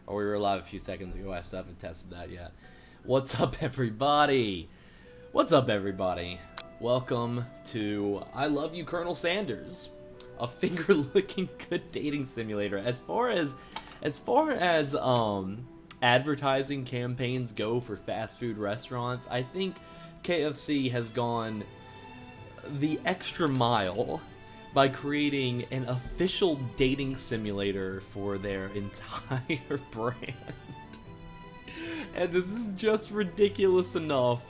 Or we were live a few seconds ago. I still haven't tested that yet. What's up, everybody? What's up, everybody? Welcome to I Love You, Colonel Sanders, a finger-licking good dating simulator. As far as advertising campaigns go for fast food restaurants, I think KFC has gone the extra mile by creating an official dating simulator for their entire brand. And this is just ridiculous enough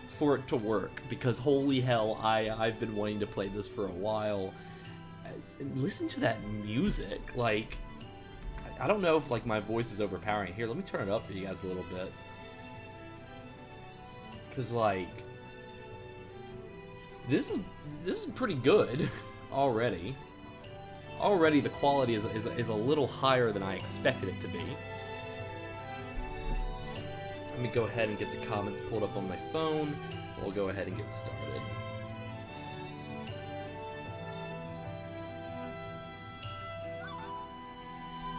for it to work, because holy hell, I've been wanting to play this for a while. Listen to that music. Like, I don't know if like my voice is overpowering. Here, let me turn it up for you guys a little bit. Cause like this is pretty good already. Already the quality is a little higher than I expected it to be. Let me go ahead and get the comments pulled up on my phone. We'll go ahead and get started.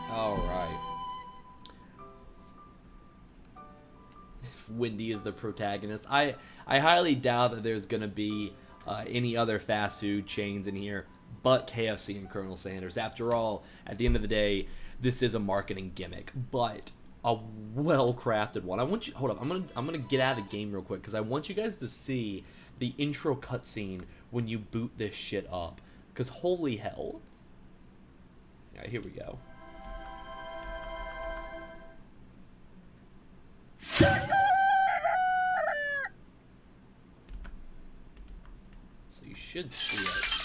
Alright. Wendy is the protagonist. I highly doubt that there's gonna be any other fast food chains in here but KFC and Colonel Sanders. After all, at the end of the day, this is a marketing gimmick, but a well-crafted one. I want you, hold up, I'm gonna get out of the game real quick because I want you guys to see the intro cutscene when you boot this shit up, because holy hell. Alright, here we go. So you should see it.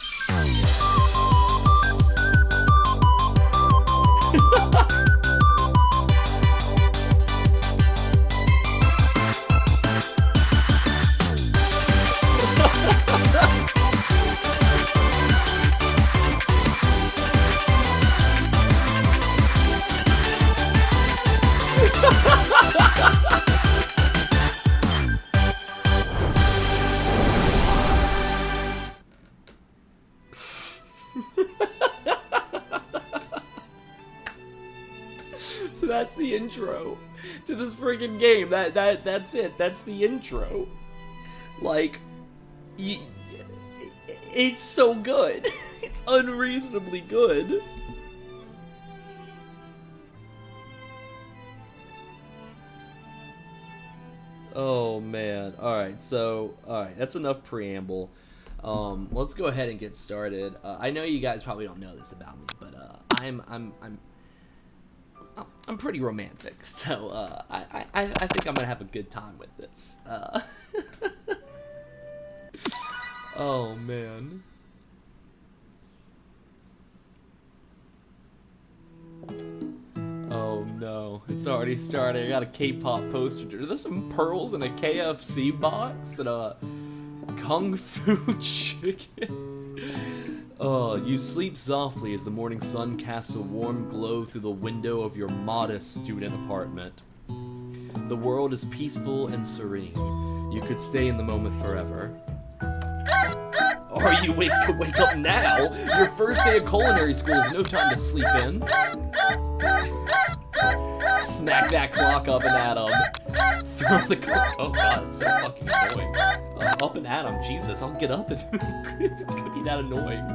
So that's the intro to this friggin' game. That's it. That's the intro. Like, it's so good. It's unreasonably good. Oh man. Alright, that's enough preamble. Let's go ahead and get started. I know you guys probably don't know this about me, but I'm pretty romantic, so I think I'm gonna have a good time with this. Oh man. Oh no, it's already started. I got a K-pop poster. Are there some pearls in a KFC box and a Kung Fu chicken? You sleep softly as the morning sun casts a warm glow through the window of your modest student apartment. The world is peaceful and serene. You could stay in the moment forever. Or you wake up now? Your first day of culinary school is no time to sleep in. Smack that clock up and at him. Throw the clock. Oh god, it's so fucking annoying. Up and at him. Jesus, I'll get up if it's gonna be that annoying.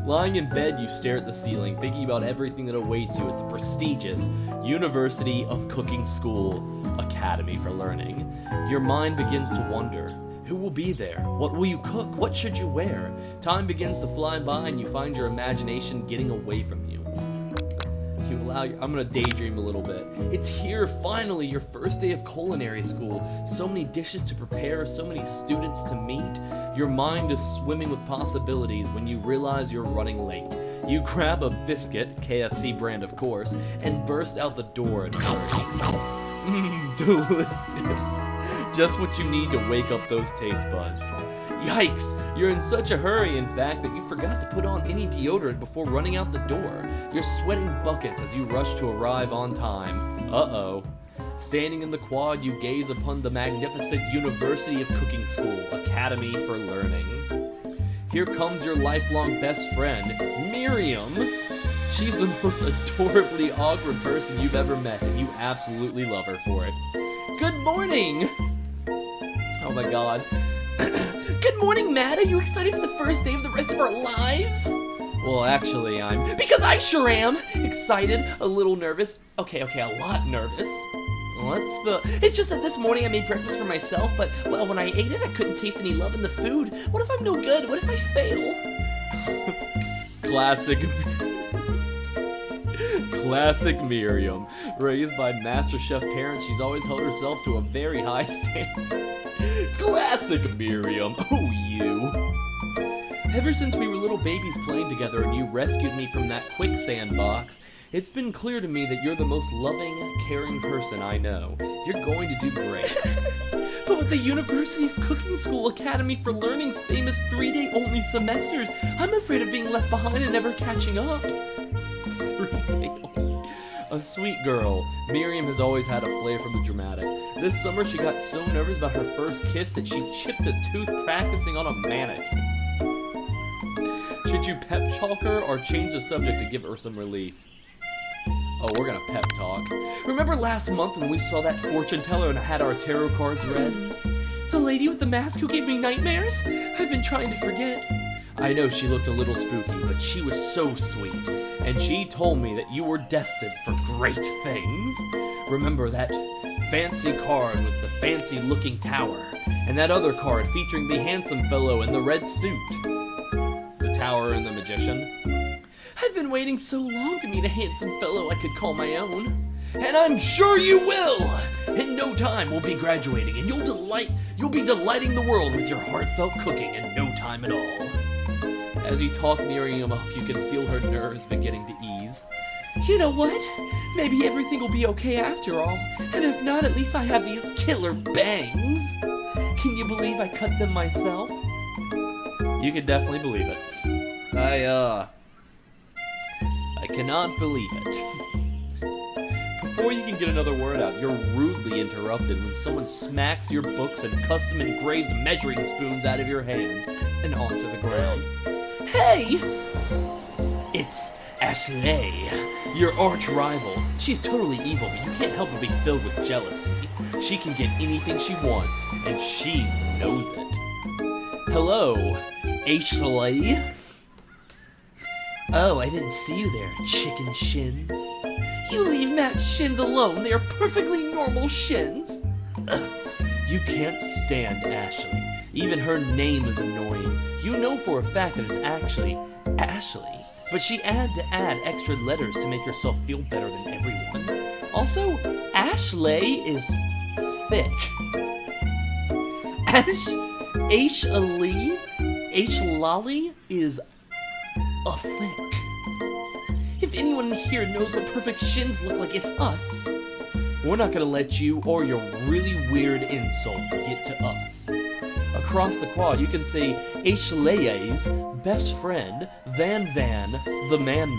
Lying in bed, you stare at the ceiling, thinking about everything that awaits you at the prestigious University of Cooking School Academy for Learning. Your mind begins to wonder. Who will be there? What will you cook? What should you wear? Time begins to fly by and you find your imagination getting away from you. I'm gonna daydream a little bit. It's here, finally, your first day of culinary school. So many dishes to prepare, so many students to meet. Your mind is swimming with possibilities when you realize you're running late. You grab a biscuit, KFC brand of course, and burst out the door and hurry. Delicious. Just what you need to wake up those taste buds. Yikes! You're in such a hurry, in fact, that you forgot to put on any deodorant before running out the door. You're sweating buckets as you rush to arrive on time. Uh-oh. Standing in the quad, you gaze upon the magnificent University of Cooking School Academy for Learning. Here comes your lifelong best friend, Miriam. She's the most adorably awkward person you've ever met, and you absolutely love her for it. Good morning! Oh my god. Good morning, Matt! Are you excited for the first day of the rest of our lives? Well, actually, because I sure am! Excited, a little nervous. Okay, a lot nervous. It's just that this morning I made breakfast for myself, but, well, when I ate it, I couldn't taste any love in the food. What if I'm no good? What if I fail? Classic Miriam. Raised by MasterChef parents, she's always held herself to a very high standard. Classic Miriam. Oh, you. Ever since we were little babies playing together and you rescued me from that quicksand box, it's been clear to me that you're the most loving, caring person I know. You're going to do great. But with the University of Cooking School Academy for Learning's famous 3-day only semesters, I'm afraid of being left behind and never catching up. 3-day only. A sweet girl, Miriam has always had a flair for the dramatic. This summer she got so nervous about her first kiss that she chipped a tooth practicing on a mannequin. Should you pep talk her or change the subject to give her some relief? Oh, we're gonna pep talk. Remember last month when we saw that fortune teller and had our tarot cards read? The lady with the mask who gave me nightmares? I've been trying to forget. I know she looked a little spooky, but she was so sweet. And she told me that you were destined for great things. Remember that fancy card with the fancy looking tower, and that other card featuring the handsome fellow in the red suit? The tower and the magician? I've been waiting so long to meet a handsome fellow I could call my own. And I'm sure you will! In no time we'll be graduating, and you'll be delighting the world with your heartfelt cooking in no time at all. As you talk Miriam up, you can feel her nerves beginning to ease. You know what? Maybe everything will be okay after all. And if not, at least I have these killer bangs. Can you believe I cut them myself? You can definitely believe it. I cannot believe it. Before you can get another word out, you're rudely interrupted when someone smacks your books and custom engraved measuring spoons out of your hands and onto the ground. Hey! It's Ashley, your arch rival. She's totally evil, but you can't help but be filled with jealousy. She can get anything she wants, and she knows it. Hello, Ashley. Oh, I didn't see you there, chicken shins. You leave Matt's shins alone. They are perfectly normal shins. You can't stand Ashley. Even her name is annoying. You know for a fact that it's actually Ashley, but she had to add extra letters to make herself feel better than everyone. Also, Ashley is thick. Ashley is a thick. If anyone here knows what perfect shins look like, it's us. We're not gonna let you or your really weird insults get to us. Across the quad, you can see Ashley's best friend, Van, the man,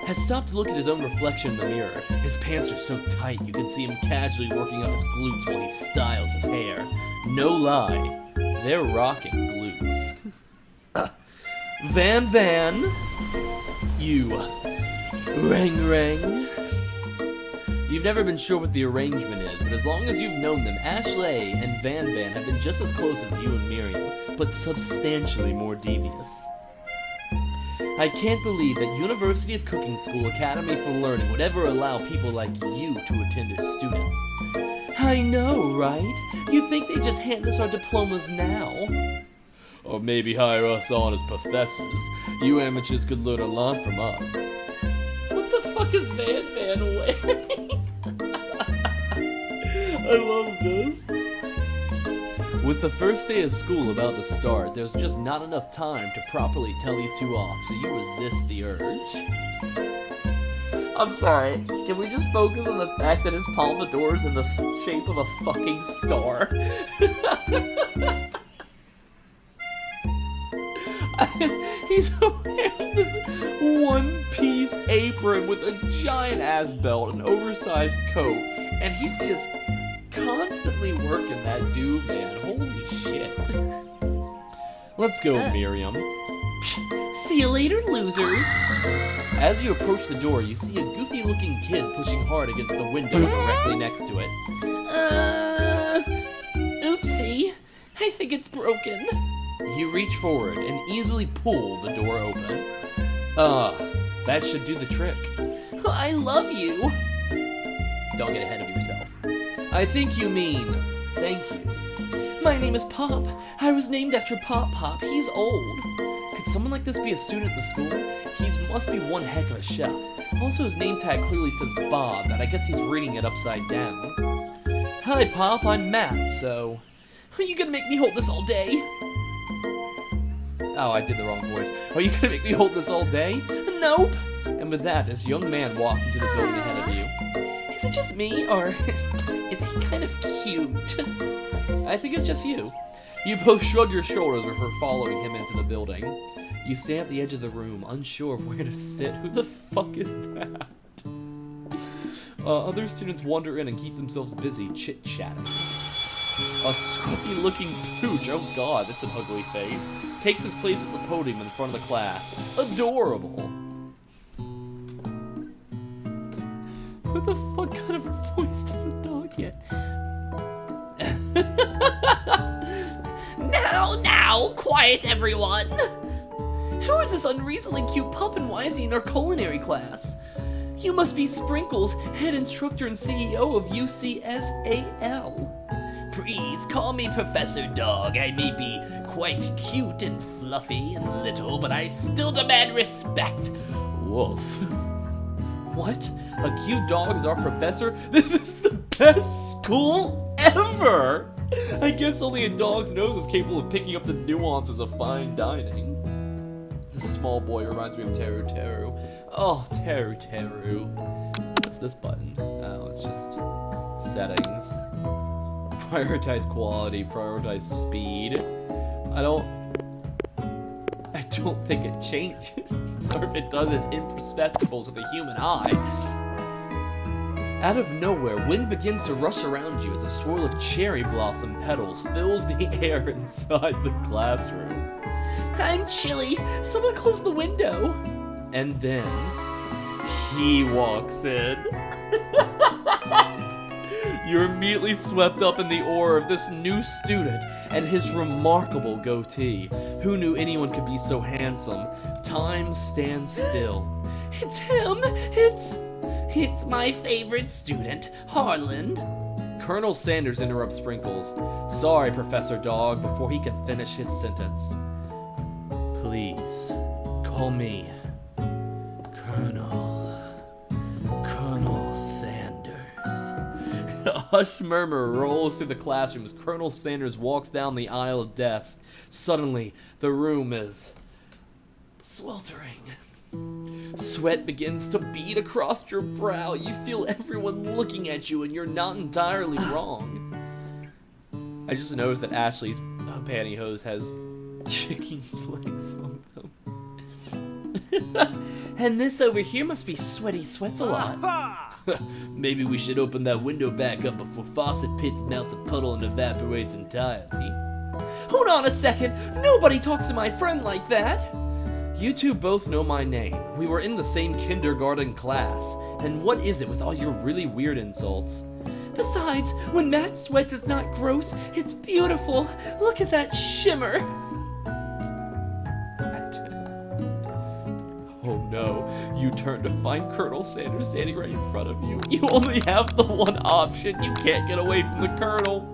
has stopped to look at his own reflection in the mirror. His pants are so tight, you can see him casually working on his glutes while he styles his hair. No lie, they're rocking glutes. Van, you rang. You've never been sure what the arrangement is, but as long as you've known them, Ashley and Van have been just as close as you and Miriam, but substantially more devious. I can't believe that University of Cooking School Academy for Learning would ever allow people like you to attend as students. I know, right? You'd think they'd just hand us our diplomas now. Or maybe hire us on as professors. You amateurs could learn a lot from us. What the fuck is Van wearing? I love this. With the first day of school about to start, there's just not enough time to properly tell these two off, so you resist the urge. I'm sorry, can we just focus on the fact that his pompadour's in the shape of a fucking star? He's wearing this one-piece apron with a giant-ass belt, an oversized coat, and he's just constantly working that dude, man. Holy shit. Let's go, Miriam. See you later, losers. As you approach the door, you see a goofy-looking kid pushing hard against the window directly next to it. Oopsie. I think it's broken. You reach forward and easily pull the door open. That should do the trick. I love you. Don't get ahead of yourself. I think you mean thank you. My name is Pop. I was named after Pop Pop. He's old. Could someone like this be a student in the school? He must be one heck of a chef. Also, his name tag clearly says Bob, but I guess he's reading it upside down. Hi, Pop. I'm Matt, so... Are you gonna make me hold this all day? Oh, I did the wrong voice. Are you gonna make me hold this all day? Nope. And with that, this young man walks into the building ahead of you. Is it just me, or is he kind of cute? I think it's just you. You both shrug your shoulders before following him into the building. You stand at the edge of the room, unsure of where to sit. Who the fuck is that? Other students wander in and keep themselves busy chit-chatting. A scruffy-looking pooch, oh god, that's an ugly face, takes his place at the podium in front of the class. Adorable. What the fuck kind of voice does a dog get? Now, quiet everyone! Who is this unreasonably cute pup and why is he in our culinary class? You must be Sprinkles, head instructor and CEO of UCSAL. Please call me Professor Dog. I may be quite cute and fluffy and little, but I still demand respect. Woof. What? A cute dog is our professor? This is the best school ever! I guess only a dog's nose is capable of picking up the nuances of fine dining. The small boy reminds me of Teru Teru. Oh, Teru Teru. What's this button? Oh, it's just settings. Prioritize quality, prioritize speed. I don't think it changes, or if it does, it's imperceptible to the human eye. Out of nowhere, wind begins to rush around you as a swirl of cherry blossom petals fills the air inside the classroom. I'm chilly. Someone close the window. And then, he walks in. You're immediately swept up in the aura of this new student and his remarkable goatee. Who knew anyone could be so handsome? Time stands still. It's him! It's my favorite student, Harland. Colonel Sanders interrupts Sprinkles. Sorry, Professor Dog, before he can finish his sentence. Please, call me Colonel Sanders. A hushed murmur rolls through the classroom as Colonel Sanders walks down the aisle of desks. Suddenly, the room is sweltering. Sweat begins to bead across your brow. You feel everyone looking at you, and you're not entirely wrong. I just noticed that Ashley's pantyhose has chicken legs on them. And this over here must be Sweaty Sweats a lot. Maybe we should open that window back up before faucet pits melts a puddle and evaporates entirely. Hold on a second. Nobody talks to my friend like that. You two both know my name. We were in the same kindergarten class. And what is it with all your really weird insults? Besides, when Matt sweats, it's not gross. It's beautiful. Look at that shimmer. Oh no, you turn to find Colonel Sanders standing right in front of you. You only have the one option. You can't get away from the Colonel.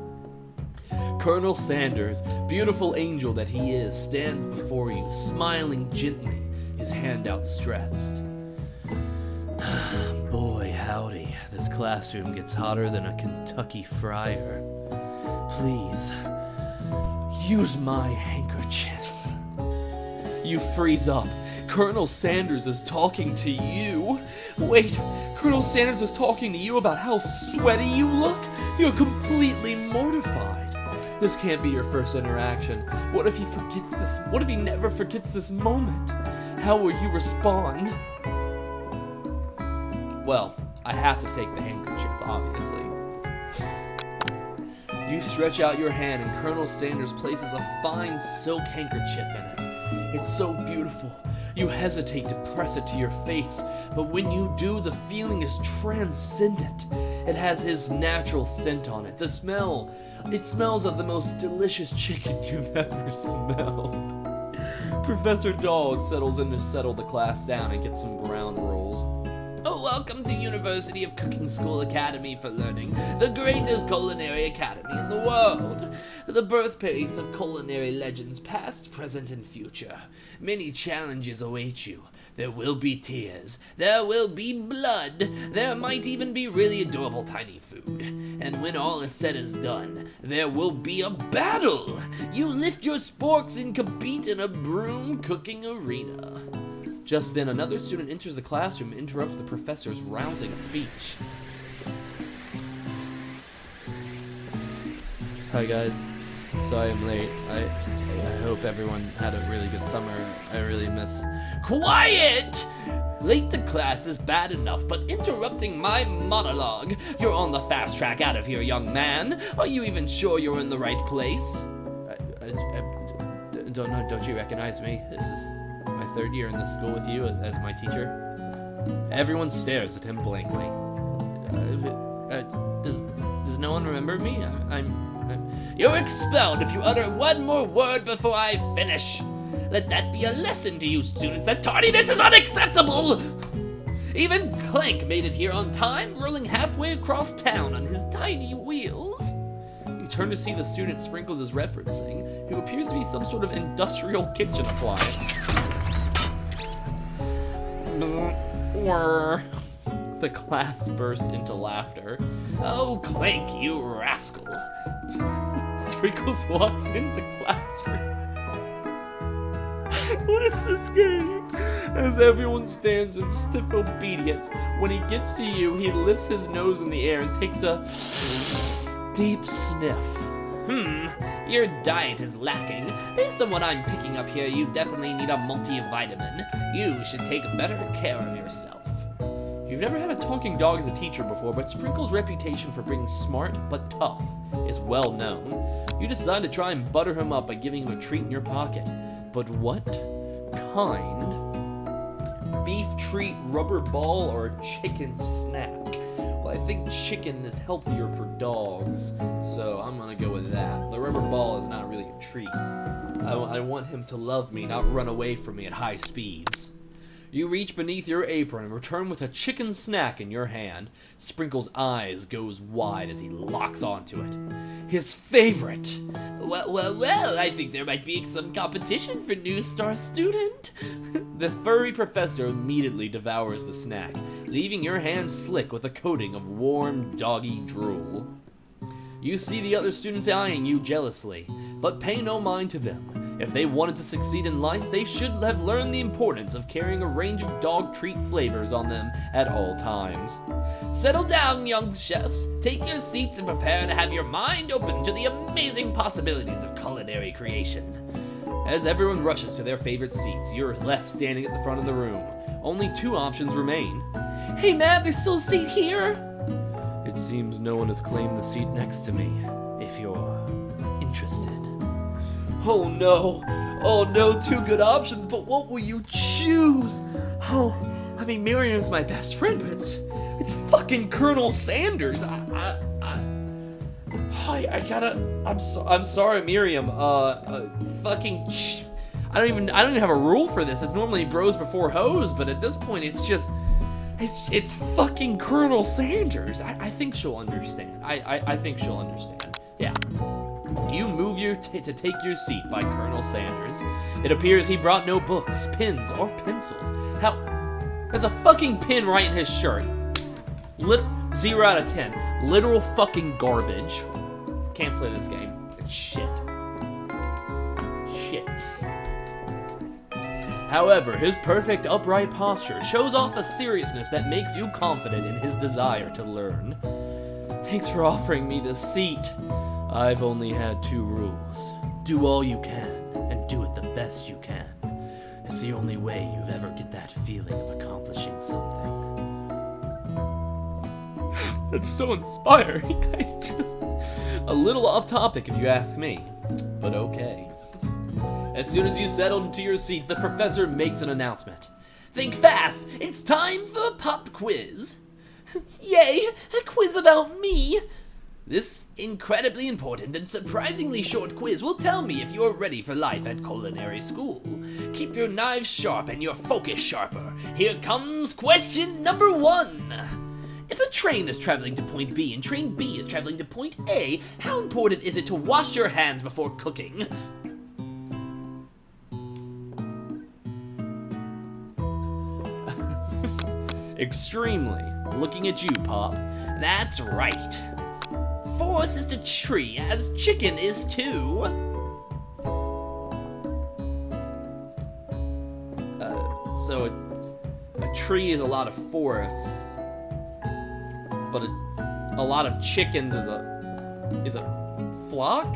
Colonel Sanders, beautiful angel that he is, stands before you, smiling gently, his hand outstretched. Boy, howdy, this classroom gets hotter than a Kentucky fryer. Please, use my handkerchief. You freeze up. Colonel Sanders is talking to you. Wait, Colonel Sanders is talking to you about how sweaty you look? You're completely mortified. This can't be your first interaction. What if he forgets this? What if he never forgets this moment? How will you respond? Well, I have to take the handkerchief, obviously. You stretch out your hand and Colonel Sanders places a fine silk handkerchief in it. It's so beautiful. You hesitate to press it to your face, but when you do, the feeling is transcendent. It has his natural scent on it. The smell, it smells of the most delicious chicken you've ever smelled. Professor Dog settles in to settle the class down and get some ground rolls. Oh, welcome to University of Cooking School Academy for Learning, the greatest culinary academy in the world. The birthplace of culinary legends past, present, and future. Many challenges await you. There will be tears. There will be blood. There might even be really adorable tiny food. And when all is said is done, there will be a battle. You lift your sporks and compete in a broom cooking arena. Just then, another student enters the classroom and interrupts the professor's rousing speech. Hi guys, sorry I'm late. I hope everyone had a really good summer. I really miss... Quiet! Late to class is bad enough, but interrupting my monologue. You're on the fast track out of here, young man. Are you even sure you're in the right place? Don't you recognize me? This is my third year in this school with you as my teacher. Everyone stares at him blankly. Does no one remember me? You're expelled if you utter one more word before I finish. Let that be a lesson to you students that tardiness is unacceptable. Even Clank made it here on time, rolling halfway across town on his tiny wheels. You turn to see the student Sprinkles is referencing, who appears to be some sort of industrial kitchen appliance. The class bursts into laughter. Oh, Clank, you rascal. Sprinkles walks in the classroom. What is this game? As everyone stands in stiff obedience, when he gets to you, he lifts his nose in the air and takes a deep sniff. Your diet is lacking. Based on what I'm picking up here, you definitely need a multivitamin. You should take better care of yourself. You've never had a talking dog as a teacher before, but Sprinkles' reputation for being smart but tough is well known. You decide to try and butter him up by giving him a treat in your pocket. But what kind? Beef treat, rubber ball, or chicken snack? Well, I think chicken is healthier for dogs, so I'm gonna go with that. The rubber ball is not really a treat. I want him to love me, not run away from me at high speeds. You reach beneath your apron and return with a chicken snack in your hand. Sprinkles' eyes goes wide as he locks onto it. His favorite! Well, I think there might be some competition for new star student. The furry professor immediately devours the snack, leaving your hands slick with a coating of warm doggy drool. You see the other students eyeing you jealously, but pay no mind to them. If they wanted to succeed in life, they should have learned the importance of carrying a range of dog treat flavors on them at all times. Settle down, young chefs. Take your seats and prepare to have your mind open to the amazing possibilities of culinary creation. As everyone rushes to their favorite seats, you're left standing at the front of the room. Only two options remain. Hey man, there's still a seat here. It seems no one has claimed the seat next to me, if you're interested. Oh no, two good options, but what will you choose? Oh, I mean, Miriam's my best friend, but it's fucking Colonel Sanders. I'm sorry, Miriam. I don't even have a rule for this. It's normally bros before hoes, but at this point, it's fucking Colonel Sanders. I think she'll understand. I think she'll understand. Yeah. You move to take your seat by Colonel Sanders. It appears he brought no books, pens, or pencils. There's a fucking pin right in his shirt. 0 out of 10. Literal fucking garbage. Can't play this game. It's shit. However, his perfect upright posture shows off a seriousness that makes you confident in his desire to learn. Thanks for offering me this seat. I've only had 2 rules. Do all you can, and do it the best you can. It's the only way you'll ever get that feeling of accomplishing something. That's so inspiring. It's just a little off topic if you ask me, but okay. As soon as you settle into your seat, the professor makes an announcement. Think fast! It's time for a pop quiz! Yay! A quiz about me! This incredibly important and surprisingly short quiz will tell me if you're ready for life at culinary school. Keep your knives sharp and your focus sharper. Here comes question number 1. If a train is traveling to point B and train B is traveling to point A, how important is it to wash your hands before cooking? Extremely. Looking at you, Pop. That's right. Force is to tree as chicken is to... So a tree is a lot of forests, but a lot of chickens is a flock?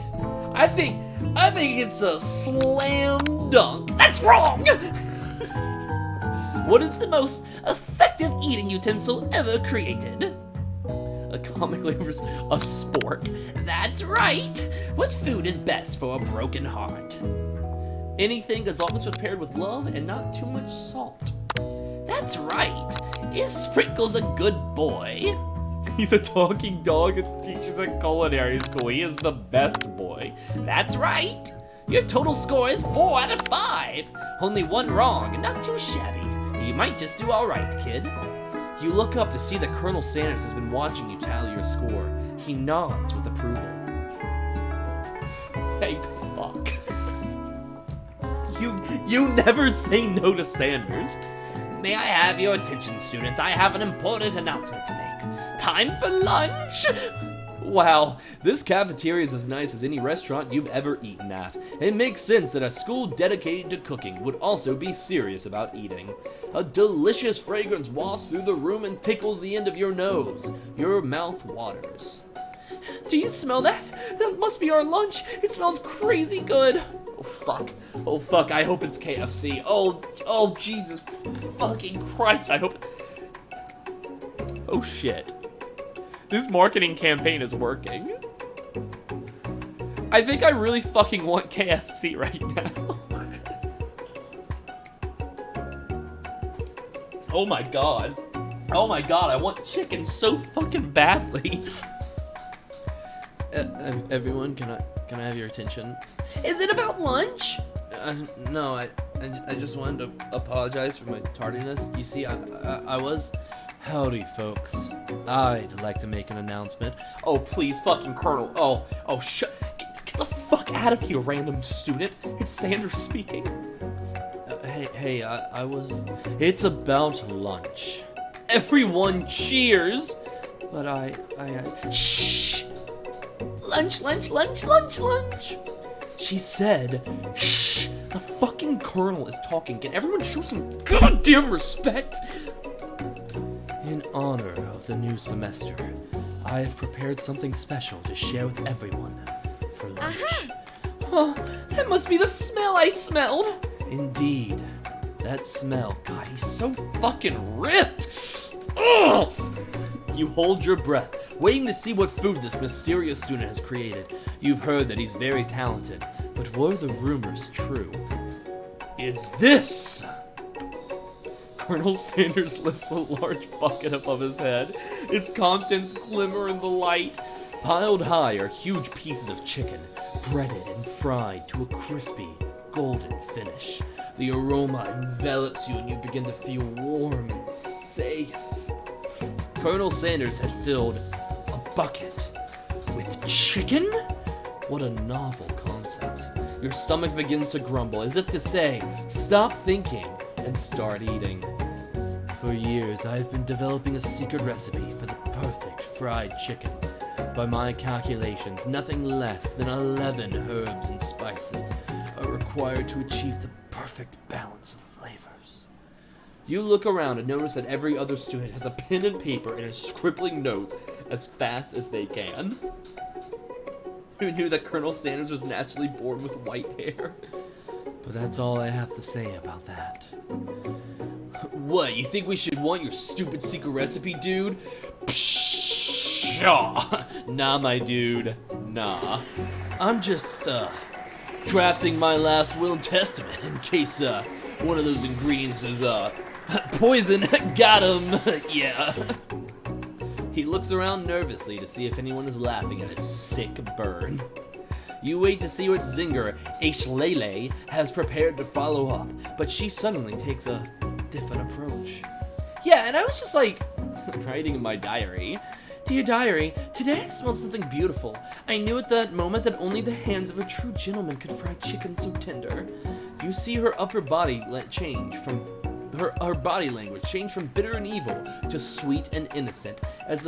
I think it's a slam dunk. That's wrong! What is the most effective eating utensil ever created? A comically a spork. That's right! What food is best for a broken heart? Anything as long as it's prepared with love and not too much salt. That's right! Is Sprinkles a good boy? He's a talking dog and teaches at culinary school. He is the best boy. That's right! Your total score is 4 out of 5! Only one wrong, and not too shabby. You might just do alright, kid. You look up to see that Colonel Sanders has been watching you tally your score. He nods with approval. Thank fuck. You never say no to Sanders. May I have your attention, students? I have an important announcement to make. Time for lunch! Wow, this cafeteria is as nice as any restaurant you've ever eaten at. It makes sense that a school dedicated to cooking would also be serious about eating. A delicious fragrance wafts through the room and tickles the end of your nose. Your mouth waters. Do you smell that? That must be our lunch. It smells crazy good. Oh fuck. Oh fuck, I hope it's KFC. Oh Jesus fucking Christ, I hope... Oh shit. This marketing campaign is working. I think I really fucking want KFC right now. Oh my god. Oh my god, I want chicken so fucking badly. Everyone, can I have your attention? Is it about lunch? No, I just wanted to apologize for my tardiness. You see, I was... Howdy, folks. I'd like to make an announcement. Oh, please, fucking Colonel. Oh, get the fuck out of here, random student. It's Sanders speaking. Hey, I was... It's about lunch. Everyone cheers! But I... Shh! Lunch. She said, shh! The fucking Colonel is talking. Can everyone show some goddamn respect? In honor of the new semester, I have prepared something special to share with everyone for lunch. Oh, that must be the smell I smelled. Indeed. That smell. God, he's so fucking ripped. Ugh! You hold your breath, waiting to see what food this mysterious student has created. You've heard that he's very talented, but were the rumors true? Is this... Colonel Sanders lifts a large bucket above his head. Its contents glimmer in the light. Piled high are huge pieces of chicken, breaded and fried to a crispy, golden finish. The aroma envelops you and you begin to feel warm and safe. Colonel Sanders had filled a bucket with chicken? What a novel concept. Your stomach begins to grumble as if to say, stop thinking and start eating. For years, I have been developing a secret recipe for the perfect fried chicken. By my calculations, nothing less than 11 herbs and spices are required to achieve the perfect balance of flavors. You look around and notice that every other student has a pen and paper and is scribbling notes as fast as they can. Who knew that Colonel Sanders was naturally born with white hair? But that's all I have to say about that. What, you think we should want your stupid secret recipe, dude? Pshaw! Nah, my dude. Nah. I'm just drafting my last will and testament in case one of those ingredients is poison. Got him. Yeah. He looks around nervously to see if anyone is laughing at his sick burn. You wait to see what Zinger Lele has prepared to follow up, but she suddenly takes a different approach. Yeah, and I was just like, writing in my diary. Dear diary, today I smelled something beautiful. I knew at that moment that only the hands of a true gentleman could fry chicken so tender. You see her upper body change from her body language change from bitter and evil to sweet and innocent as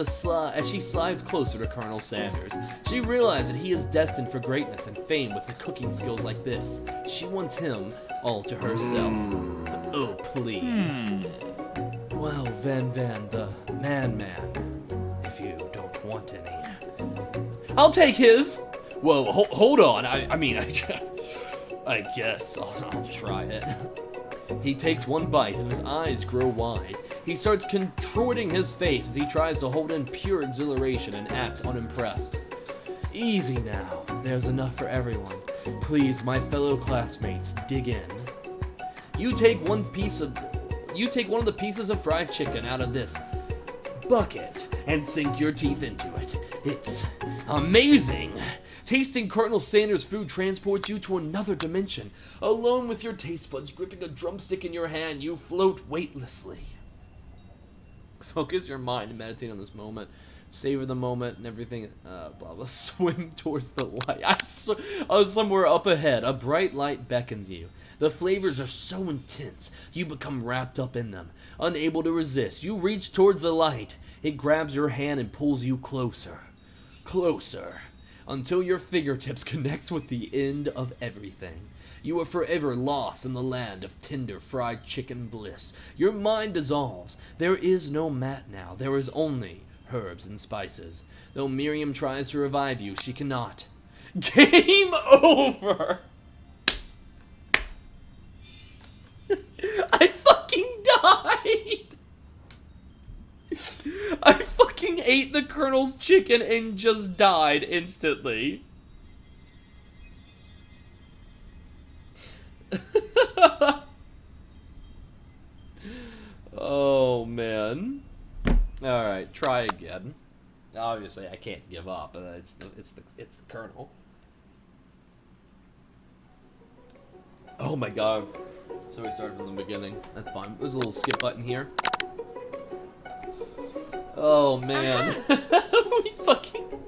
she slides closer to Colonel Sanders. She realizes that he is destined for greatness and fame with the cooking skills like this. She wants him all to herself. Oh, please. Well, Van, the man, if you don't want any. I'll take his! Whoa, hold on, I guess I'll try it. He takes one bite and his eyes grow wide. He starts contorting his face as he tries to hold in pure exhilaration and act unimpressed. Easy now, there's enough for everyone. Please, my fellow classmates, dig in. You take one of the pieces of fried chicken out of this bucket and sink your teeth into it. It's amazing! Tasting Colonel Sanders' food transports you to another dimension. Alone with your taste buds gripping a drumstick in your hand, you float weightlessly. Focus your mind and meditate on this moment. Savor the moment and everything. Blah blah. Swim towards the light. I was somewhere up ahead. A bright light beckons you. The flavors are so intense, you become wrapped up in them. Unable to resist, you reach towards the light. It grabs your hand and pulls you closer. Closer. Until your fingertips connects with the end of everything. You are forever lost in the land of tender fried chicken bliss. Your mind dissolves. There is no mat now. There is only herbs and spices. Though Miriam tries to revive you, she cannot. Game over! I fucking died! I fucking ate the Colonel's chicken and just died instantly. Oh, man. Alright, try again. Obviously, I can't give up. It's the Colonel. Oh my god. So we start from the beginning. That's fine. There's a little skip button here. Oh man. We fucking...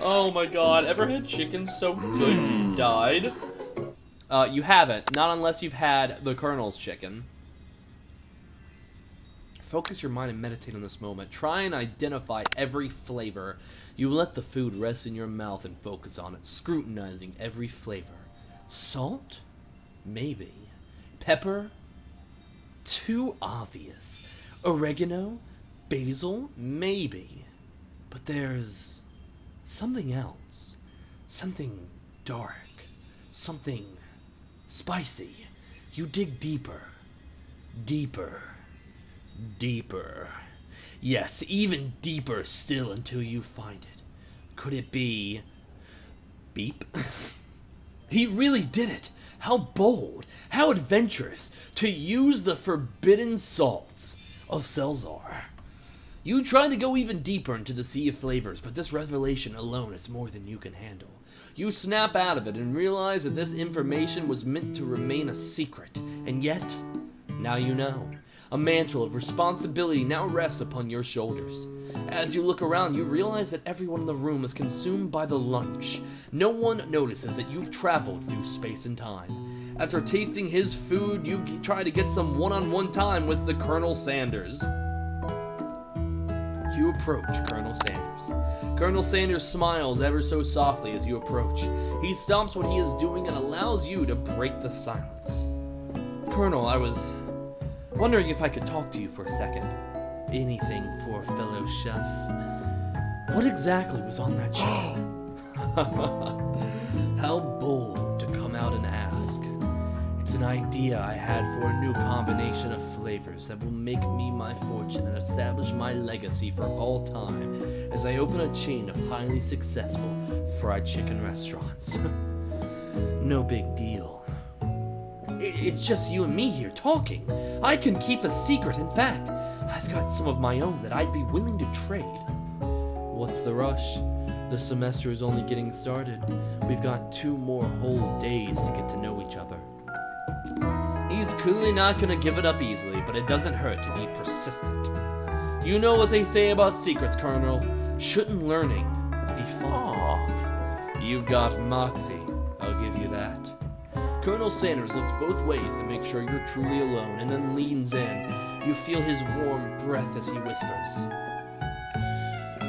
Oh my god. Ever had chicken so good you died? You haven't. Not unless you've had the Colonel's chicken. Focus your mind and meditate on this moment. Try and identify every flavor. You let the food rest in your mouth and focus on it, scrutinizing every flavor. Salt? Maybe. Pepper? Too obvious. Oregano? Basil? Maybe. But there's something else. Something dark. Something spicy. You dig deeper. Deeper. Deeper. Yes, even deeper still until you find it. Could it be... beep? He really did it! How bold, how adventurous, to use the forbidden salts of Selzar. You try to go even deeper into the sea of flavors, but this revelation alone is more than you can handle. You snap out of it and realize that this information was meant to remain a secret, and yet, now you know. A mantle of responsibility now rests upon your shoulders. As you look around, you realize that everyone in the room is consumed by the lunch. No one notices that you've traveled through space and time. After tasting his food, you try to get some one-on-one time with the Colonel Sanders. You approach Colonel Sanders. Colonel Sanders smiles ever so softly as you approach. He stops what he is doing and allows you to break the silence. Colonel, I was wondering if I could talk to you for a second. Anything for a fellow chef. What exactly was on that show? How bold to come out and ask. It's an idea I had for a new combination of flavors that will make me my fortune and establish my legacy for all time as I open a chain of highly successful fried chicken restaurants. No big deal. It's just you and me here talking. I can keep a secret. In fact, I've got some of my own that I'd be willing to trade. What's the rush? The semester is only getting started. We've got 2 more whole days to get to know each other. He's clearly not gonna give it up easily, but it doesn't hurt to be persistent. You know what they say about secrets, Colonel. Shouldn't learning be fun? You've got moxie, I'll give you that. Colonel Sanders looks both ways to make sure you're truly alone, and then leans in. You feel his warm breath as he whispers.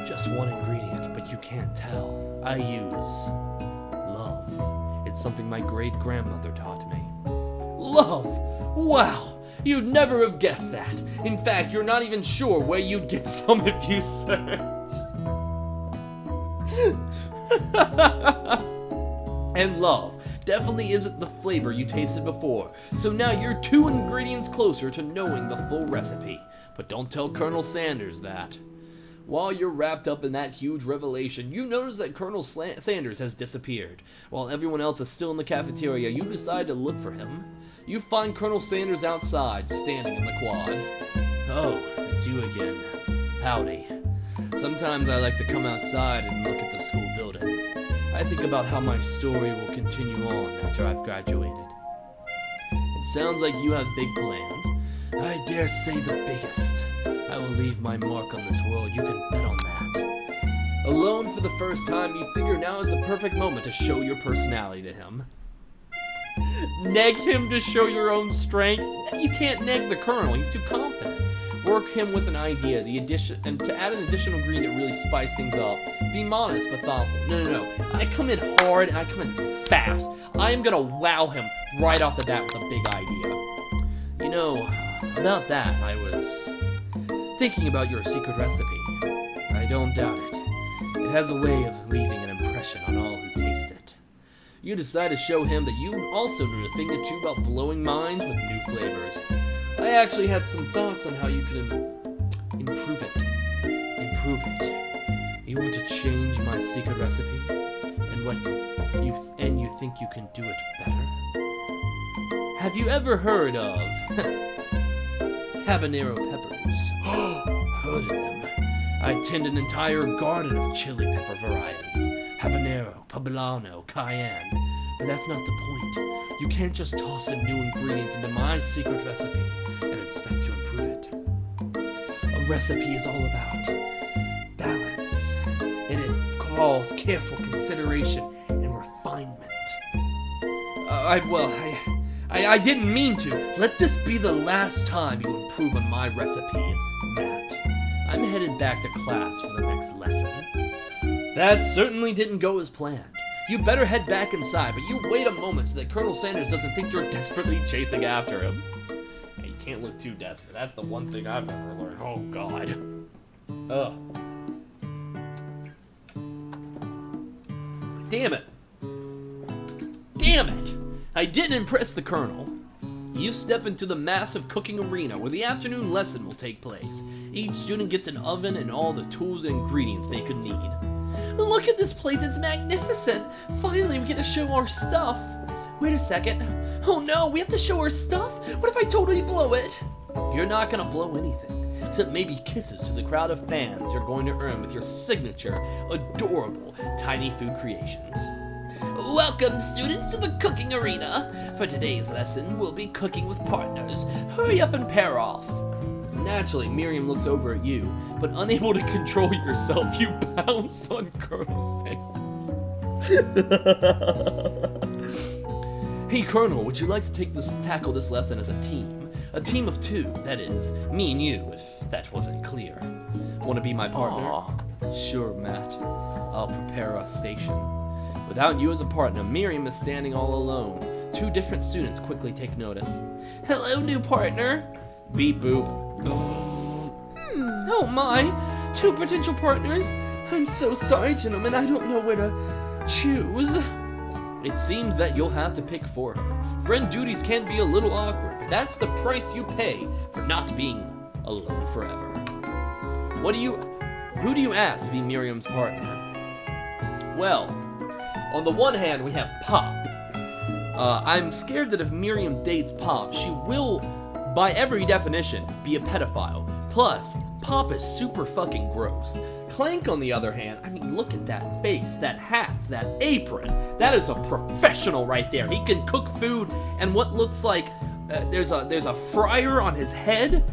Just one ingredient, but you can't tell. I use love. It's something my great-grandmother taught me. Love! Wow! You'd never have guessed that. In fact, you're not even sure where you'd get some if you searched. And love definitely isn't the flavor you tasted before, so now you're 2 ingredients closer to knowing the full recipe. But don't tell Colonel Sanders that. While you're wrapped up in that huge revelation, you notice that Colonel Sanders has disappeared. While everyone else is still in the cafeteria, you decide to look for him. You find Colonel Sanders outside, standing in the quad. Oh, it's you again. Howdy. Sometimes I like to come outside and look at the school buildings. I think about how my story will continue on after I've graduated. It sounds like you have big plans. I dare say the biggest. I will leave my mark on this world, you can bet on that. Alone for the first time, you figure now is the perfect moment to show your personality to him. Neg him to show your own strength? You can't neg the Colonel, he's too confident. Work him with an idea, and to add an additional ingredient to really spice things up. Be modest but thoughtful. No. I come in hard and I come in fast. I am gonna wow him right off the bat with a big idea. You know, about that, I was thinking about your secret recipe. I don't doubt it. It has a way of leaving an impression on all who taste it. You decide to show him that you also knew a thing or two about blowing minds with new flavors. I actually had some thoughts on how you can improve it. You want to change my secret recipe? And you think you can do it better? Have you ever heard of habanero peppers? Heard of them? I tend an entire garden of chili pepper varieties. Habanero, poblano, cayenne. But that's not the point. You can't just toss in new ingredients into my secret recipe and expect to improve it. A recipe is all about balance, and it calls careful consideration and refinement. I didn't mean to. Let this be the last time you improve on my recipe, Matt. I'm headed back to class for the next lesson. That certainly didn't go as planned. You better head back inside, but you wait a moment so that Colonel Sanders doesn't think you're desperately chasing after him. Hey, you can't look too desperate. That's the one thing I've ever learned. Oh, God. Ugh. Damn it. I didn't impress the Colonel. You step into the massive cooking arena where the afternoon lesson will take place. Each student gets an oven and all the tools and ingredients they could need. Look at this place, it's magnificent! Finally, we get to show our stuff! Wait a second. Oh no, we have to show our stuff? What if I totally blow it? You're not gonna blow anything, except maybe kisses to the crowd of fans you're going to earn with your signature, adorable, tiny food creations. Welcome, students, to the cooking arena! For today's lesson, we'll be cooking with partners. Hurry up and pair off! Naturally, Miriam looks over at you, but unable to control yourself, you bounce on Colonel Sanders. Hey, Colonel, would you like to tackle this lesson as a team? A team of 2, that is, me and you, if that wasn't clear. Want to be my partner? Aww. Sure, Matt. I'll prepare our station. Without you as a partner, Miriam is standing all alone. 2 different students quickly take notice. Hello, new partner. Beep boop. Oh my, 2 potential partners? I'm so sorry, gentlemen, I don't know where to choose. It seems that you'll have to pick for her. Friend duties can be a little awkward, but that's the price you pay for not being alone forever. Who do you ask to be Miriam's partner? Well, on the one hand, we have Pop, I'm scared that if Miriam dates Pop, she will, by every definition, be a pedophile. Plus, Pop is super fucking gross. Clank, on the other hand, I mean, look at that face, that hat, that apron. That is a professional right there. He can cook food, and what looks like there's a fryer on his head.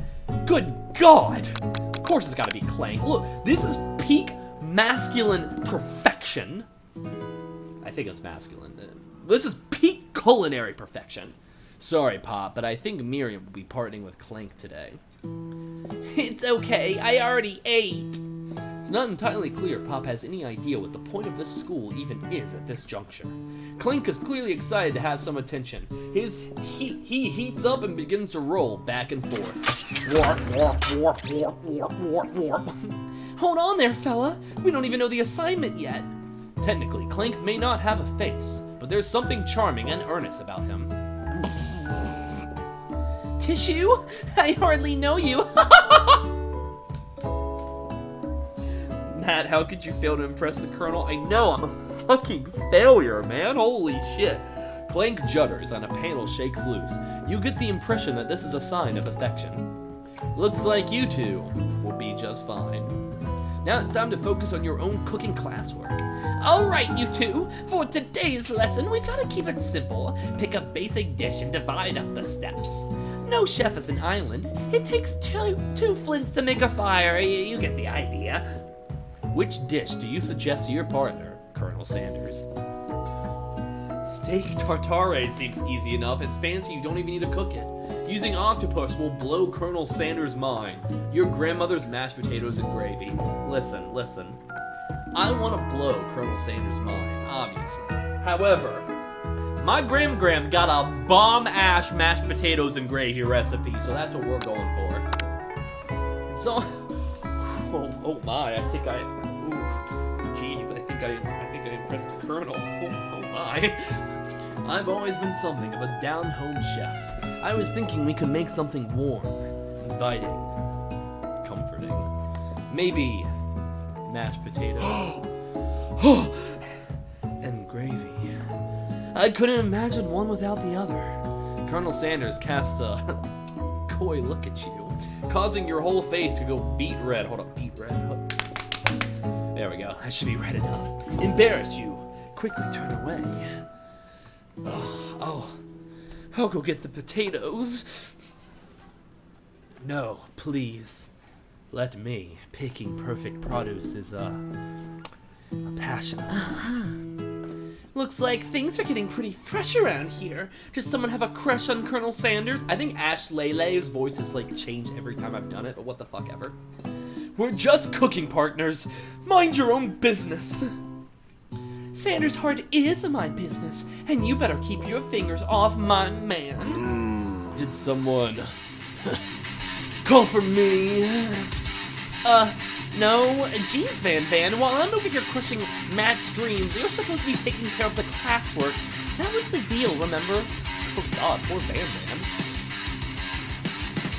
Good God! Of course it's gotta be Clank. Look, this is peak masculine perfection. I think it's masculine. This is peak culinary perfection. Sorry, Pop, but I think Miriam will be partnering with Clank today. It's okay, I already ate. It's not entirely clear if Pop has any idea what the point of this school even is at this juncture. Clink is clearly excited to have some attention. He heats up and begins to roll back and forth. Warp, warp, warp, warp, warp, warp, warp. Hold on there, fella. We don't even know the assignment yet. Technically, Clink may not have a face, but there's something charming and earnest about him. Tissue? I hardly know you. Matt, how could you fail to impress the Colonel? I know, I'm a fucking failure, man. Holy shit. Clank judders and a panel shakes loose. You get the impression that this is a sign of affection. Looks like you two will be just fine. Now it's time to focus on your own cooking classwork. All right, you two. For today's lesson, we've got to keep it simple. Pick a basic dish and divide up the steps. No chef is an island. It takes two flints to make a fire. You get the idea. Which dish do you suggest to your partner, Colonel Sanders? Steak tartare seems easy enough. It's fancy, you don't even need to cook it. Using octopus will blow Colonel Sanders' mind. Your grandmother's mashed potatoes and gravy. Listen. I want to blow Colonel Sanders' mind, obviously. However, my gram got a bomb-ash mashed potatoes and gravy recipe, so that's what we're going for. So, oh my, I think I impressed the Colonel. Oh my. I've always been something of a down-home chef. I was thinking we could make something warm, inviting, comforting. Maybe mashed potatoes and gravy. I couldn't imagine one without the other. Colonel Sanders casts a coy look at you, causing your whole face to go beet red. Hold up, beet red. There we go. That should be red enough. Embarrass you. Quickly turn away. I'll go get the potatoes. No, please. Let me. Picking perfect produce is a passion. Looks like things are getting pretty fresh around here. Does someone have a crush on Colonel Sanders? I think Ash Lele's voice has like changed every time I've done it, but what the fuck ever. We're just cooking partners. Mind your own business. Sanders' heart is my business, and you better keep your fingers off my man. Did someone call for me? No. Geez, Van, while I'm over here crushing Matt's dreams, you're supposed to be taking care of the classwork. That was the deal, remember? Oh god, poor Van.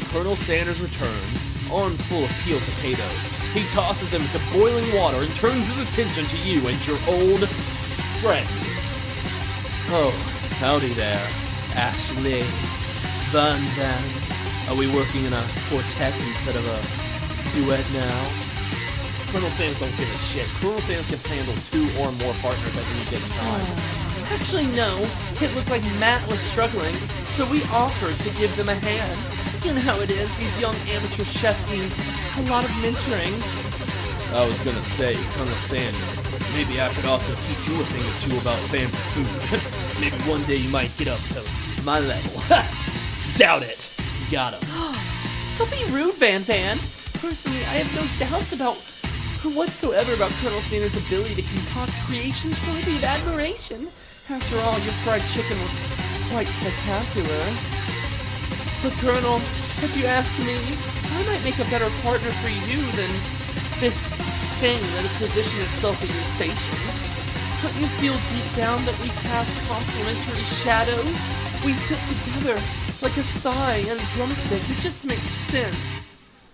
Colonel Sanders returns, arms full of peeled potatoes. He tosses them into boiling water and turns his attention to you and your old friends. Oh, howdy there, Ashley. Van. Are we working in a quartet instead of a duet now? Colonel Sanders don't give a shit. Colonel Sanders can handle 2 or more partners at any given time. Actually, no. It looked like Matt was struggling, so we offered to give them a hand. You know how it is, these young amateur chefs need a lot of mentoring. I was gonna say, Colonel Sanders, maybe I could also teach you a thing or two about fancy food. Maybe one day you might get up to my level. Doubt it. Got him. Don't be rude, Van. Personally, I have no doubts whatsoever about Colonel Sanders' ability to concoct creations worthy of admiration. After all, your fried chicken was quite spectacular. But Colonel, if you ask me, I might make a better partner for you than this thing that has positioned itself at your station. Don't you feel deep down that we cast complementary shadows? We fit together like a thigh and a drumstick. It just makes sense.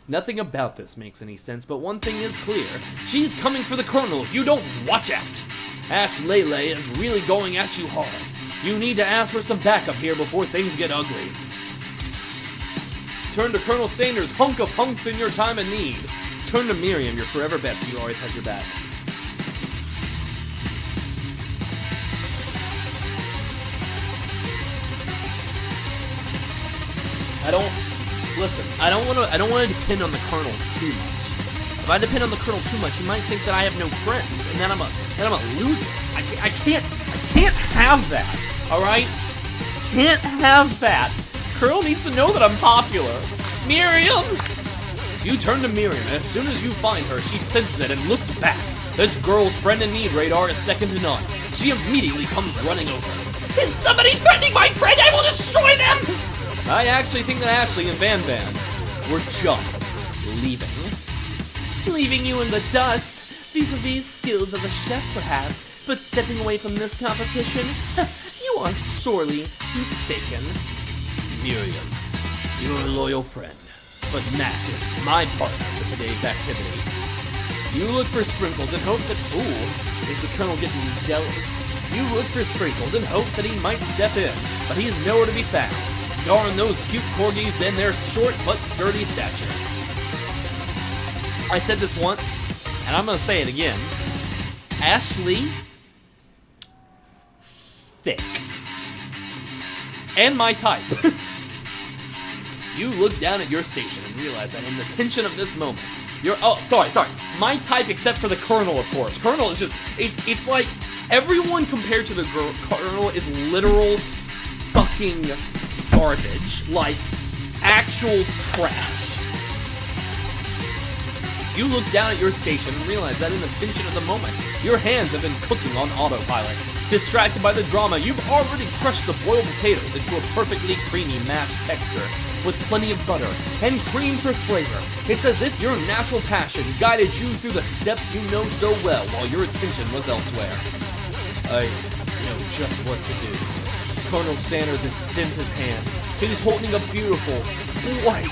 Nothing about this makes any sense, but one thing is clear. She's coming for the Colonel if you don't watch out. Ash Lele is really going at you hard. You need to ask for some backup here before things get ugly. Turn to Colonel Sanders, hunk of hunks in your time of need. Turn to Miriam, your forever bestie who always has your back. I don't want to depend on the Colonel too much. If I depend on the Colonel too much, he might think that I have no friends, and then I'm a loser. I can't have that. All right, can't have that. Colonel needs to know that I'm popular. Miriam, you turn to Miriam, and as soon as you find her, she senses it and looks back. This girl's friend in need radar is second to none. She immediately comes running over. Is somebody threatening my friend? I will destroy them! I actually think that Ashley and Van Van were just leaving. Leaving you in the dust, vis-a-vis skills as a chef perhaps, but stepping away from this competition, you are sorely mistaken. Miriam, you're a loyal friend, but Matt is my partner for today's activity. You look for Sprinkles in hopes that, ooh, is the Colonel getting jealous? You look for Sprinkles in hopes that he might step in, but he is nowhere to be found. Darn those cute corgis and their short but sturdy stature. I said this once, and I'm gonna say it again. Ashley, thick. And my type. You look down at your station and realize that in the tension of this moment, sorry. My type except for the Colonel, of course. Colonel is just, it's like everyone compared to the Colonel is literal fucking garbage. Like, actual trash. You look down at your station and realize that in the tension of the moment, your hands have been cooking on autopilot. Distracted by the drama, you've already crushed the boiled potatoes into a perfectly creamy mashed texture with plenty of butter and cream for flavor. It's as if your natural passion guided you through the steps you know so well while your attention was elsewhere. I know just what to do. Colonel Sanders extends his hand. He's holding a beautiful, white,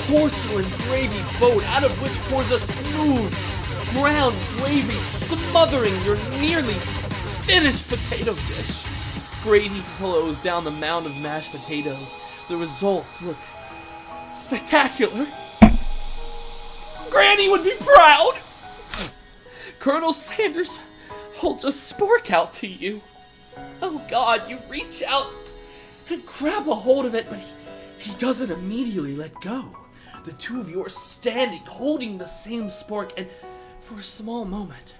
porcelain gravy boat out of which pours a smooth, brown gravy smothering your nearly finished potato dish. Gravy flows down the mound of mashed potatoes. The results look spectacular. Granny would be proud. Colonel Sanders holds a spork out to you. Oh God, you reach out and grab a hold of it, but he doesn't immediately let go. The two of you are standing, holding the same spork, and for a small moment,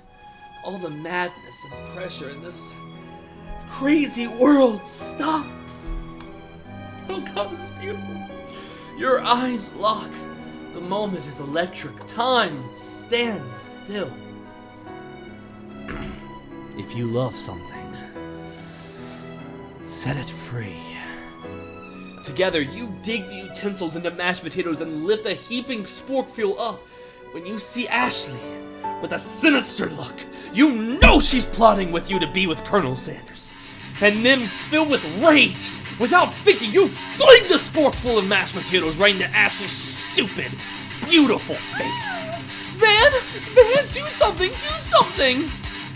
all the madness and pressure in this crazy world stops. Oh God, it's beautiful. Your eyes lock. The moment is electric. Time stands still. If you love something, set it free. Together, you dig the utensils into mashed potatoes and lift a heaping sporkful up. When you see Ashley with a sinister look, you know she's plotting with you to be with Colonel Sanders. And then, filled with rage, without thinking, you fling the sporkful of mashed potatoes right into Ashley's stupid, beautiful face. Van, do something!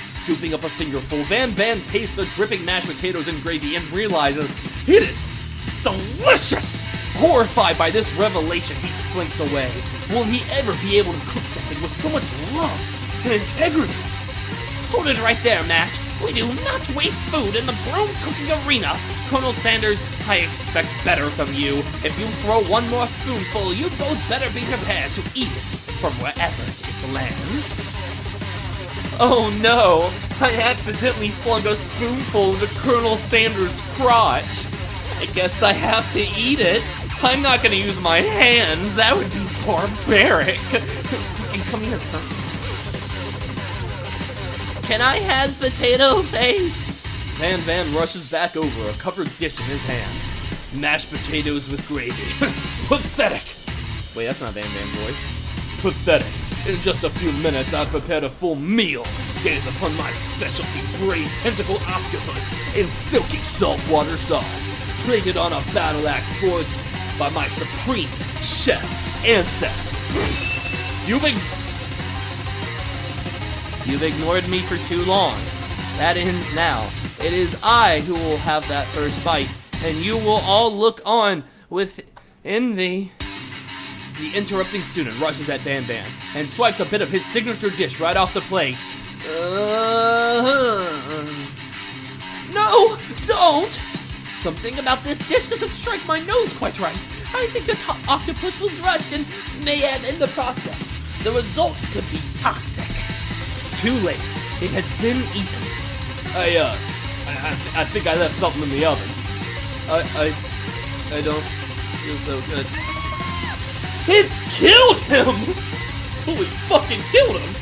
Scooping up a fingerful, Van tastes the dripping mashed potatoes and gravy and realizes it is delicious! Horrified by this revelation, he slinks away. Will he ever be able to cook something with so much love and integrity? Hold it right there, Matt. We do not waste food in the broom cooking arena. Colonel Sanders, I expect better from you. If you throw one more spoonful, you both better be prepared to eat it from wherever it lands. Oh no, I accidentally flung a spoonful into Colonel Sanders' crotch. I guess I have to eat it. I'm not gonna use my hands, that would be barbaric. Come here, huh? Can I have potato face? Van rushes back over, a covered dish in his hand. Mashed potatoes with gravy. Pathetic! Wait, that's not Van voice. Pathetic. In just a few minutes, I've prepared a full meal. Gaze upon my specialty braised tentacle octopus in silky saltwater sauce, plated on a battle axe forged by my supreme chef ancestors. You've ignored me for too long. That ends now. It is I who will have that first bite, and you will all look on with envy. The interrupting student rushes at Dan Dan and swipes a bit of his signature dish right off the plate. No, don't! Something about this dish doesn't strike my nose quite right. I think the octopus was rushed and may have in the process. The results could be toxic. Too late. It has been eaten. I think I left something in the oven. I don't feel so good. It's killed him! Holy fucking killed him!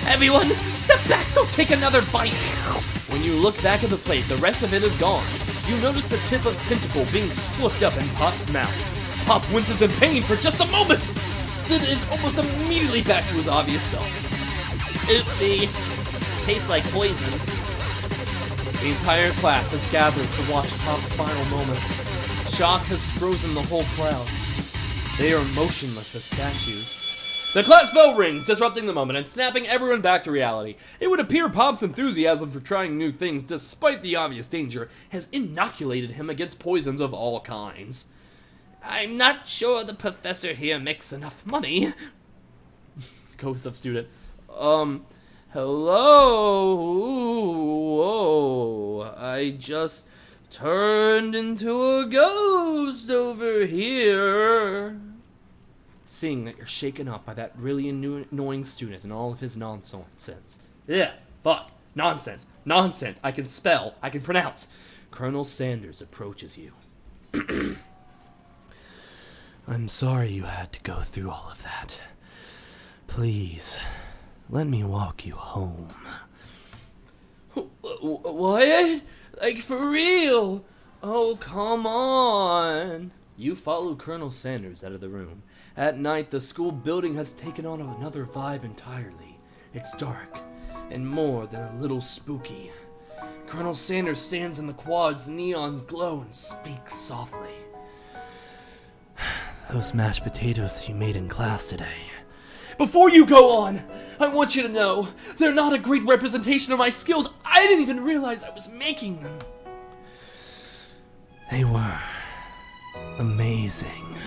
Everyone, step back, don't take another bite. When you look back at the plate, the rest of it is gone. You notice the tip of tentacle being slipped up in Pop's mouth. Pop winces in pain for just a moment, then is almost immediately back to his obvious self. Oopsie. Tastes like poison. The entire class has gathered to watch Pop's final moments. Shock has frozen the whole crowd. They are motionless as statues. The class bell rings, disrupting the moment and snapping everyone back to reality. It would appear Pop's enthusiasm for trying new things, despite the obvious danger, has inoculated him against poisons of all kinds. I'm not sure the professor here makes enough money. Ghost of student. Hello? Whoa, I just turned into a ghost over here. Seeing that you're shaken up by that really annoying student and all of his nonsense. Yeah, fuck. Nonsense. Nonsense. I can spell. I can pronounce. Colonel Sanders approaches you. I'm sorry you had to go through all of that. Please, let me walk you home. What? Like, for real? Oh, come on. You follow Colonel Sanders out of the room. At night, the school building has taken on another vibe entirely. It's dark, and more than a little spooky. Colonel Sanders stands in the quad's neon glow and speaks softly. Those mashed potatoes that you made in class today. Before you go on, I want you to know, they're not a great representation of my skills. I didn't even realize I was making them. They were amazing.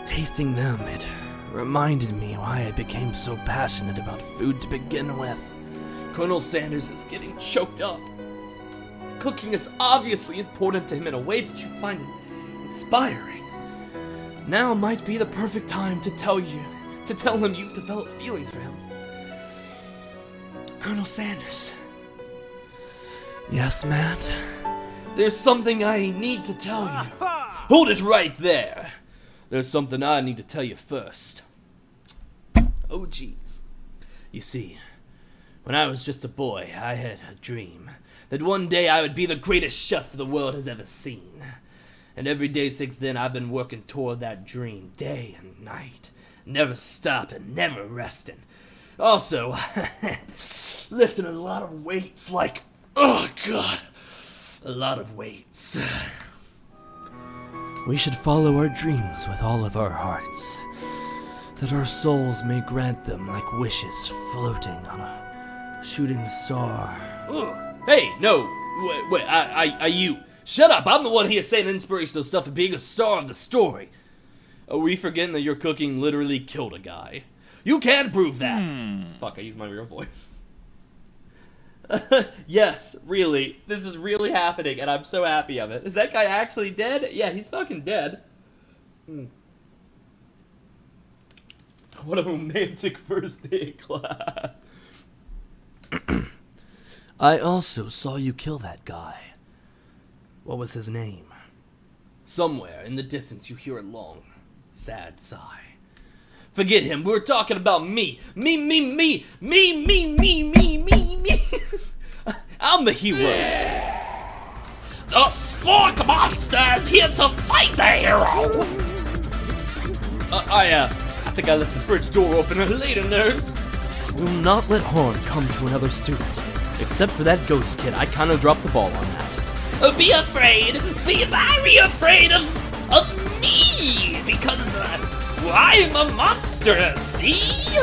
Tasting them, it reminded me why I became so passionate about food to begin with. Colonel Sanders is getting choked up. Cooking is obviously important to him in a way that you find inspiring. Now might be the perfect time to tell him you've developed feelings for him. Colonel Sanders. Yes, Matt? There's something I need to tell you. Hold it right there. There's something I need to tell you first. Oh, jeez. You see, when I was just a boy, I had a dream that one day I would be the greatest chef the world has ever seen. And every day since then, I've been working toward that dream, day and night. Never stopping, never resting. Also, lifting a lot of weights, like, oh god, a lot of weights. We should follow our dreams with all of our hearts, that our souls may grant them like wishes floating on a shooting star. Ugh. Hey, no, wait, you. Shut up, I'm the one here saying inspirational stuff and being a star of the story. Are we forgetting that your cooking literally killed a guy? You can prove that. Fuck, I used my real voice. Yes, really. This is really happening, and I'm so happy of it. Is that guy actually dead? Yeah, he's fucking dead. What a romantic first day of class. I also saw you kill that guy. What was his name? Somewhere in the distance you hear a long, sad sigh. Forget him, we're talking about me. Me. I'm the hero. The Spork Monster is here to fight the hero. I think I left the fridge door open. Later, nerds. We'll not let harm come to another student. Except for that ghost kid, I kind of dropped the ball on that. Be afraid. Be very afraid of me. Because I'm a monster, see?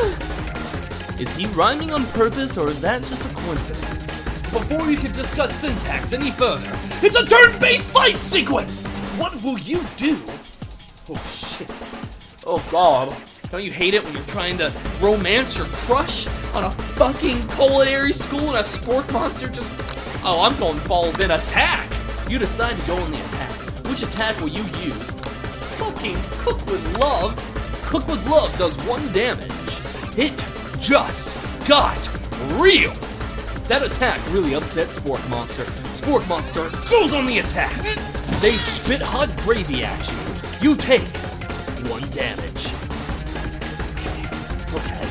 Is he rhyming on purpose, or is that just a coincidence? Before we can discuss syntax any further, it's a turn-based fight sequence! What will you do? Oh shit. Oh god. Don't you hate it when you're trying to romance your crush on a fucking culinary school and a sport monster just... Oh, I'm going balls in. Attack! You decide to go on the attack. Which attack will you use? Fucking Cook with Love? Cook with Love does 1 damage. It just got real! That attack really upset Spork Monster. Spork Monster goes on the attack! They spit hot gravy at you. You take 1 damage. Okay.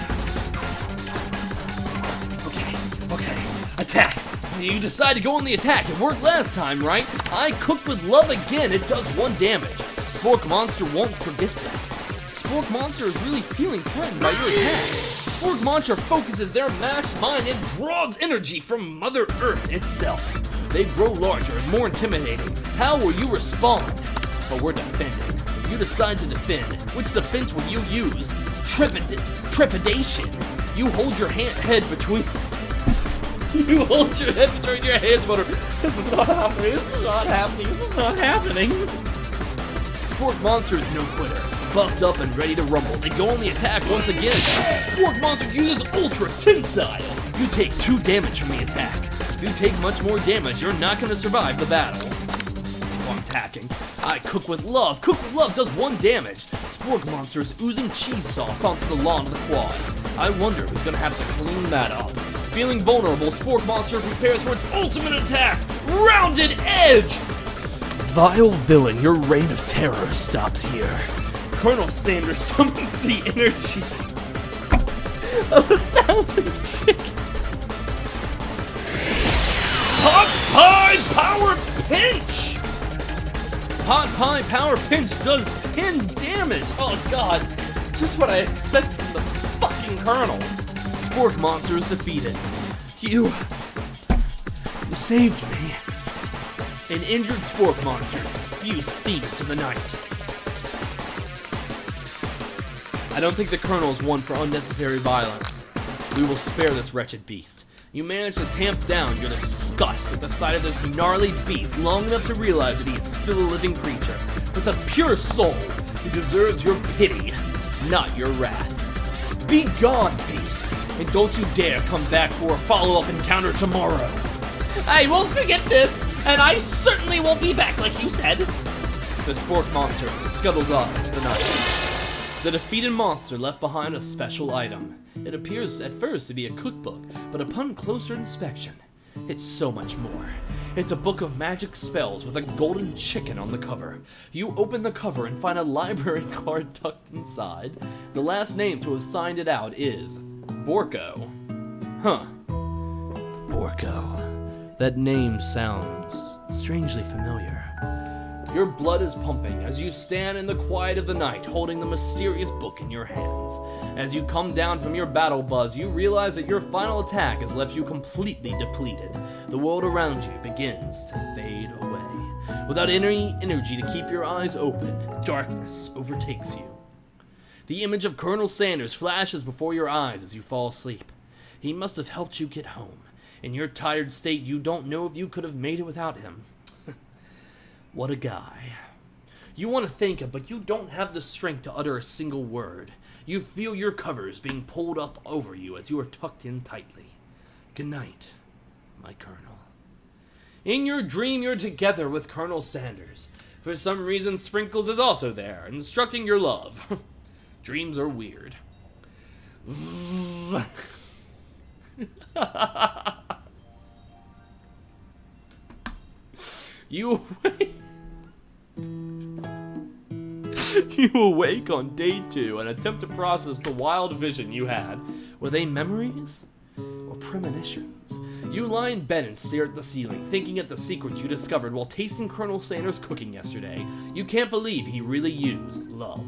Attack. You decide to go on the attack. It worked last time, right? I cooked with love again. It does 1 damage. Spork Monster won't forget this. Spork Monster is really feeling threatened by your attack. Spork Monster focuses their masked mind and draws energy from Mother Earth itself. They grow larger and more intimidating. How will you respond? But we're defending. You decide to defend. Which defense will you use? Trepidation. You hold your head between... You hold your head between your hands, Mother. This is not happening. This is not happening. This is not happening. Spork Monster is no quitter. Buffed up and ready to rumble. They go on the attack once again. Spork Monster uses Ultra Tensile. You take 2 damage from the attack. If you take much more damage, you're not going to survive the battle. I'm attacking. I Cook with Love. Cook with Love does 1 damage. Spork Monster is oozing cheese sauce onto the lawn of the quad. I wonder who's going to have to clean that up. Feeling vulnerable, Spork Monster prepares for its ultimate attack. Rounded Edge! Vile villain, your reign of terror stops here. Colonel Sanders summons the energy of 1,000 chickens. Hot Pie Power Pinch! Hot Pie Power Pinch does 10 damage! Oh god, just what I expect from the fucking Colonel. Spork Monster is defeated. You saved me. An injured Spork Monster spews steam to the night. I don't think the Colonel is one for unnecessary violence. We will spare this wretched beast. You manage to tamp down your disgust at the sight of this gnarly beast long enough to realize that he is still a living creature with a pure soul who deserves your pity, not your wrath. Be gone, beast, and don't you dare come back for a follow-up encounter tomorrow. I won't forget this, and I certainly won't be back like you said. The Spork Monster scuttles off into the night. The defeated monster left behind a special item. It appears at first to be a cookbook, but upon closer inspection, it's so much more. It's a book of magic spells with a golden chicken on the cover. You open the cover and find a library card tucked inside. The last name to have signed it out is Borko. Huh. Borko. That name sounds strangely familiar. Your blood is pumping as you stand in the quiet of the night holding the mysterious book in your hands. As you come down from your battle buzz, you realize that your final attack has left you completely depleted. The world around you begins to fade away. Without any energy to keep your eyes open, darkness overtakes you. The image of Colonel Sanders flashes before your eyes as you fall asleep. He must have helped you get home. In your tired state, you don't know if you could have made it without him. What a guy. You want to thank him, but you don't have the strength to utter a single word. You feel your covers being pulled up over you as you are tucked in tightly. Good night, my Colonel. In your dream, you're together with Colonel Sanders. For some reason, Sprinkles is also there, instructing your love. Dreams are weird. Zzz. You awake on day 2 and attempt to process the wild vision you had. Were they memories or premonitions? You lie in bed and stare at the ceiling, thinking at the secret you discovered while tasting Colonel Sanders' cooking yesterday. You can't believe he really used love.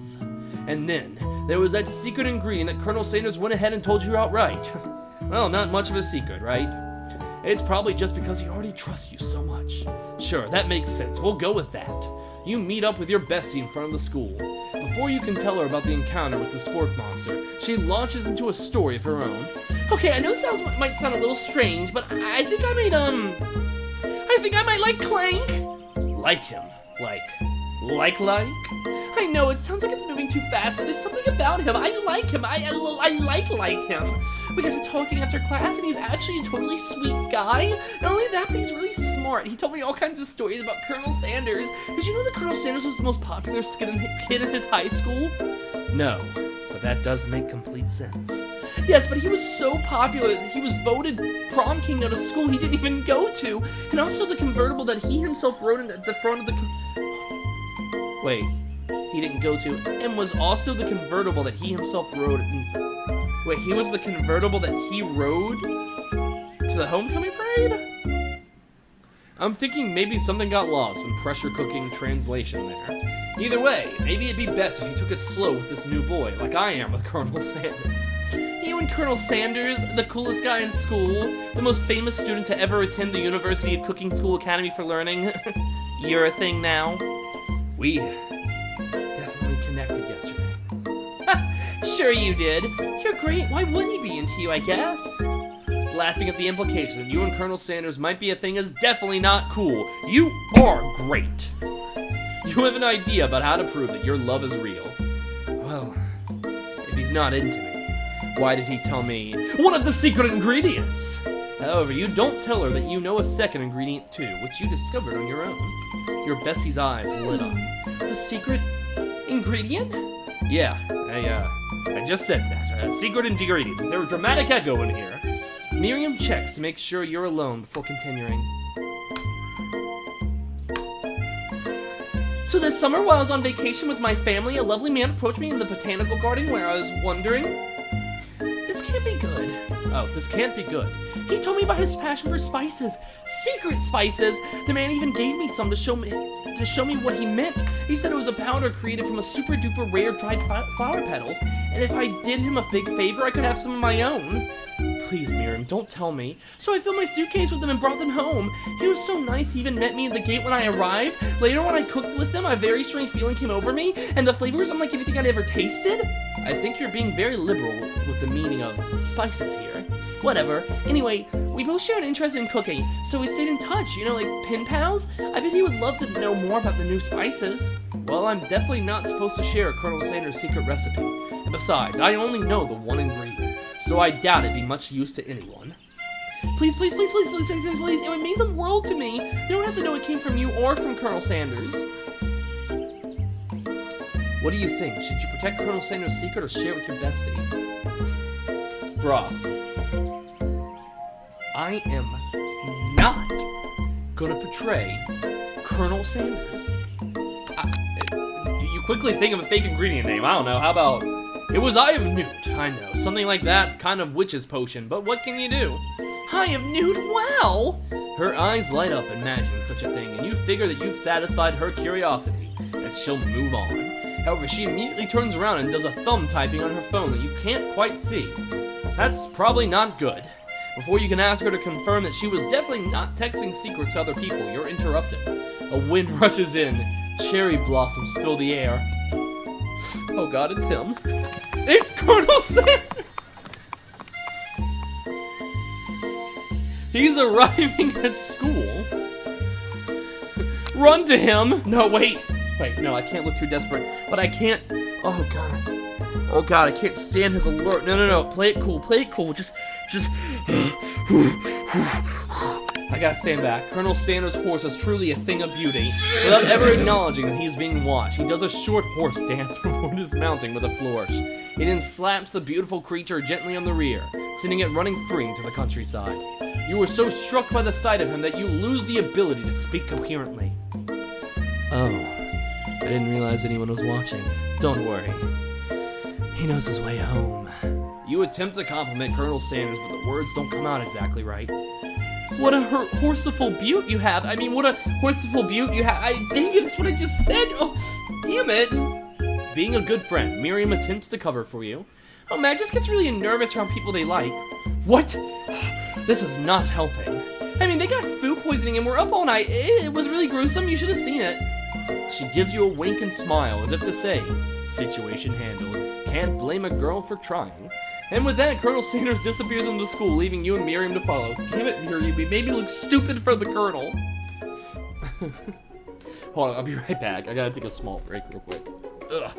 And then, there was that secret ingredient that Colonel Sanders went ahead and told you outright. Well, not much of a secret, right? It's probably just because he already trusts you so much. Sure, that makes sense. We'll go with that. You meet up with your bestie in front of the school. before you can tell her about the encounter with the spork monster, she launches into a story of her own. Okay, I know this might sound a little strange, but I think I might like Clank. Like him? Like? I know, it sounds like it's moving too fast, but there's something about him. I like him. I like him. We got to talking after class, and he's actually a totally sweet guy. Not only that, but he's really smart. He told me all kinds of stories about Colonel Sanders. Did you know that Colonel Sanders was the most popular kid in his high school? No, but that does make complete sense. Yes, but he was so popular that he was voted prom king at a school he didn't even go to. And also the convertible that he himself rode in at the front of the... Wait, he didn't go to... And was also the convertible that he himself rode in... Wait, he was the convertible that he rode to the homecoming parade? I'm thinking maybe something got lost in pressure cooking translation there. Either way, maybe it'd be best if you took it slow with this new boy, like I am with Colonel Sanders. You and Colonel Sanders, the coolest guy in school, the most famous student to ever attend the University of Cooking School Academy for Learning. You're a thing now. We definitely connected yesterday. Sure you did. You're great. Why wouldn't he be into you, I guess? Laughing at the implication that you and Colonel Sanders might be a thing is definitely not cool. You are great. You have an idea about how to prove that your love is real. Well, if he's not into me, why did he tell me one of the secret ingredients? However, you don't tell her that you know a second ingredient too, which you discovered on your own. Your bestie's eyes lit up. A secret ingredient? Yeah, I just said that. A secret ingredient. Is there a dramatic echo in here? Miriam checks to make sure you're alone before continuing. So this summer, while I was on vacation with my family, a lovely man approached me in the botanical garden where I was wondering... This can't be good. Oh, this can't be good. He told me about his passion for spices. Secret spices! The man even gave me some to show me what he meant. He said it was a powder created from a super duper rare dried flower petals, and if I did him a big favor, I could have some of my own. Please, Miriam, don't tell me. So I filled my suitcase with them and brought them home. He was so nice, he even met me at the gate when I arrived. Later, when I cooked with them, a very strange feeling came over me, and the flavor was unlike anything I'd ever tasted. I think you're being very liberal with the meaning of spices here. Whatever. Anyway, we both share an interest in cooking, so we stayed in touch, you know, like pen pals? I bet he would love to know more about the new spices. Well, I'm definitely not supposed to share Colonel Sanders' secret recipe. And besides, I only know the one ingredient, so I doubt it'd be much use to anyone. Please, please, please, please, please, please, please, please. It would mean the world to me. No one has to know it came from you or from Colonel Sanders. What do you think? Should you protect Colonel Sanders' secret or share it with your bestie? Bruh. I am not gonna betray Colonel Sanders. You quickly think of a fake ingredient name. I don't know. How about... It was Eye of Newt. I know. Something like that. Kind of witch's potion. But what can you do? Eye of Newt? Wow! Her eyes light up imagining such a thing, and you figure that you've satisfied her curiosity, and she'll move on. However, she immediately turns around and does a thumb typing on her phone that you can't quite see. That's probably not good. Before you can ask her to confirm that she was definitely not texting secrets to other people, you're interrupted. A wind rushes in. Cherry blossoms fill the air. Oh god, it's him. It's Colonel Sanders! He's arriving at school. Run to him! No, wait. Wait, no, I can't look too desperate. But I can't... Oh god. Oh god, I can't stand his alert. No. Play it cool. Just... I gotta stand back. Colonel Sanders' horse is truly a thing of beauty. Without ever acknowledging that he is being watched, he does a short horse dance before dismounting with a flourish. He then slaps the beautiful creature gently on the rear, sending it running free into the countryside. You are so struck by the sight of him that you lose the ability to speak coherently. Oh, I didn't realize anyone was watching. Don't worry. He knows his way home. You attempt to compliment Colonel Sanders, but the words don't come out exactly right. What a horseful beaut you have. I mean, what a horseful beaut you have. Dang it, that's what I just said. Oh, damn it. Being a good friend, Miriam attempts to cover for you. Oh, man, just gets really nervous around people they like. What? This is not helping. I mean, they got food poisoning and we're up all night. It was really gruesome. You should have seen it. She gives you a wink and smile as if to say, Situation handled. Can't blame a girl for trying. And with that, Colonel Sanders disappears into the school, leaving you and Miriam to follow. Damn it, Miriam, you made me look stupid for the Colonel. Hold on, I'll be right back. I gotta take a small break real quick. Ugh.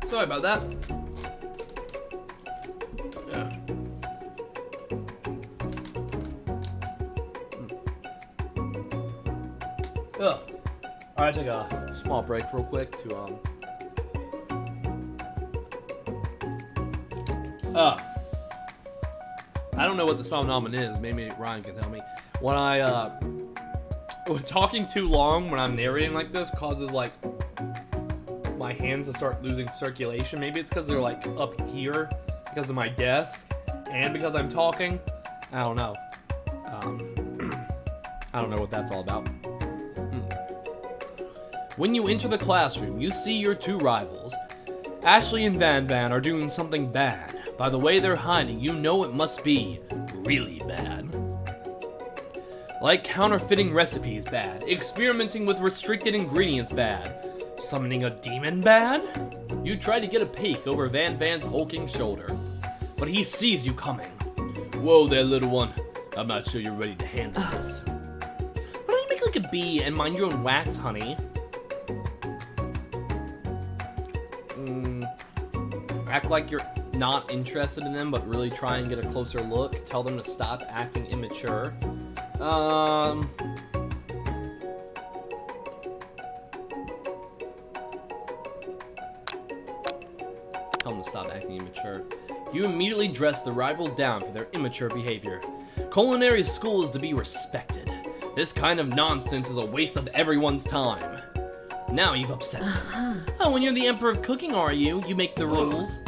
Sorry about that. Yeah. Ugh. Alright, take a small break real quick to I don't know what this phenomenon is. Maybe Ryan can tell me. When when talking too long when I'm narrating like this causes like my hands to start losing circulation. Maybe it's because they're like up here because of my desk and because I'm talking. I don't know. I don't know what that's all about. When you enter the classroom, you see your two rivals. Ashley and Van Van are doing something bad. By the way they're hiding, you know it must be really bad. Like counterfeiting recipes bad, experimenting with restricted ingredients bad, summoning a demon bad? You try to get a peek over Van Van's hulking shoulder, but he sees you coming. Whoa there, little one. I'm not sure you're ready to handle this. Why don't you make like a bee and mind your own wax, honey? Act like you're not interested in them, but really try and get a closer look. Tell them to stop acting immature. Tell them to stop acting immature. You immediately dress the rivals down for their immature behavior. Culinary school is to be respected. This kind of nonsense is a waste of everyone's time. Now you've upset them. Oh, when you're the emperor of cooking, are you? You make the rules.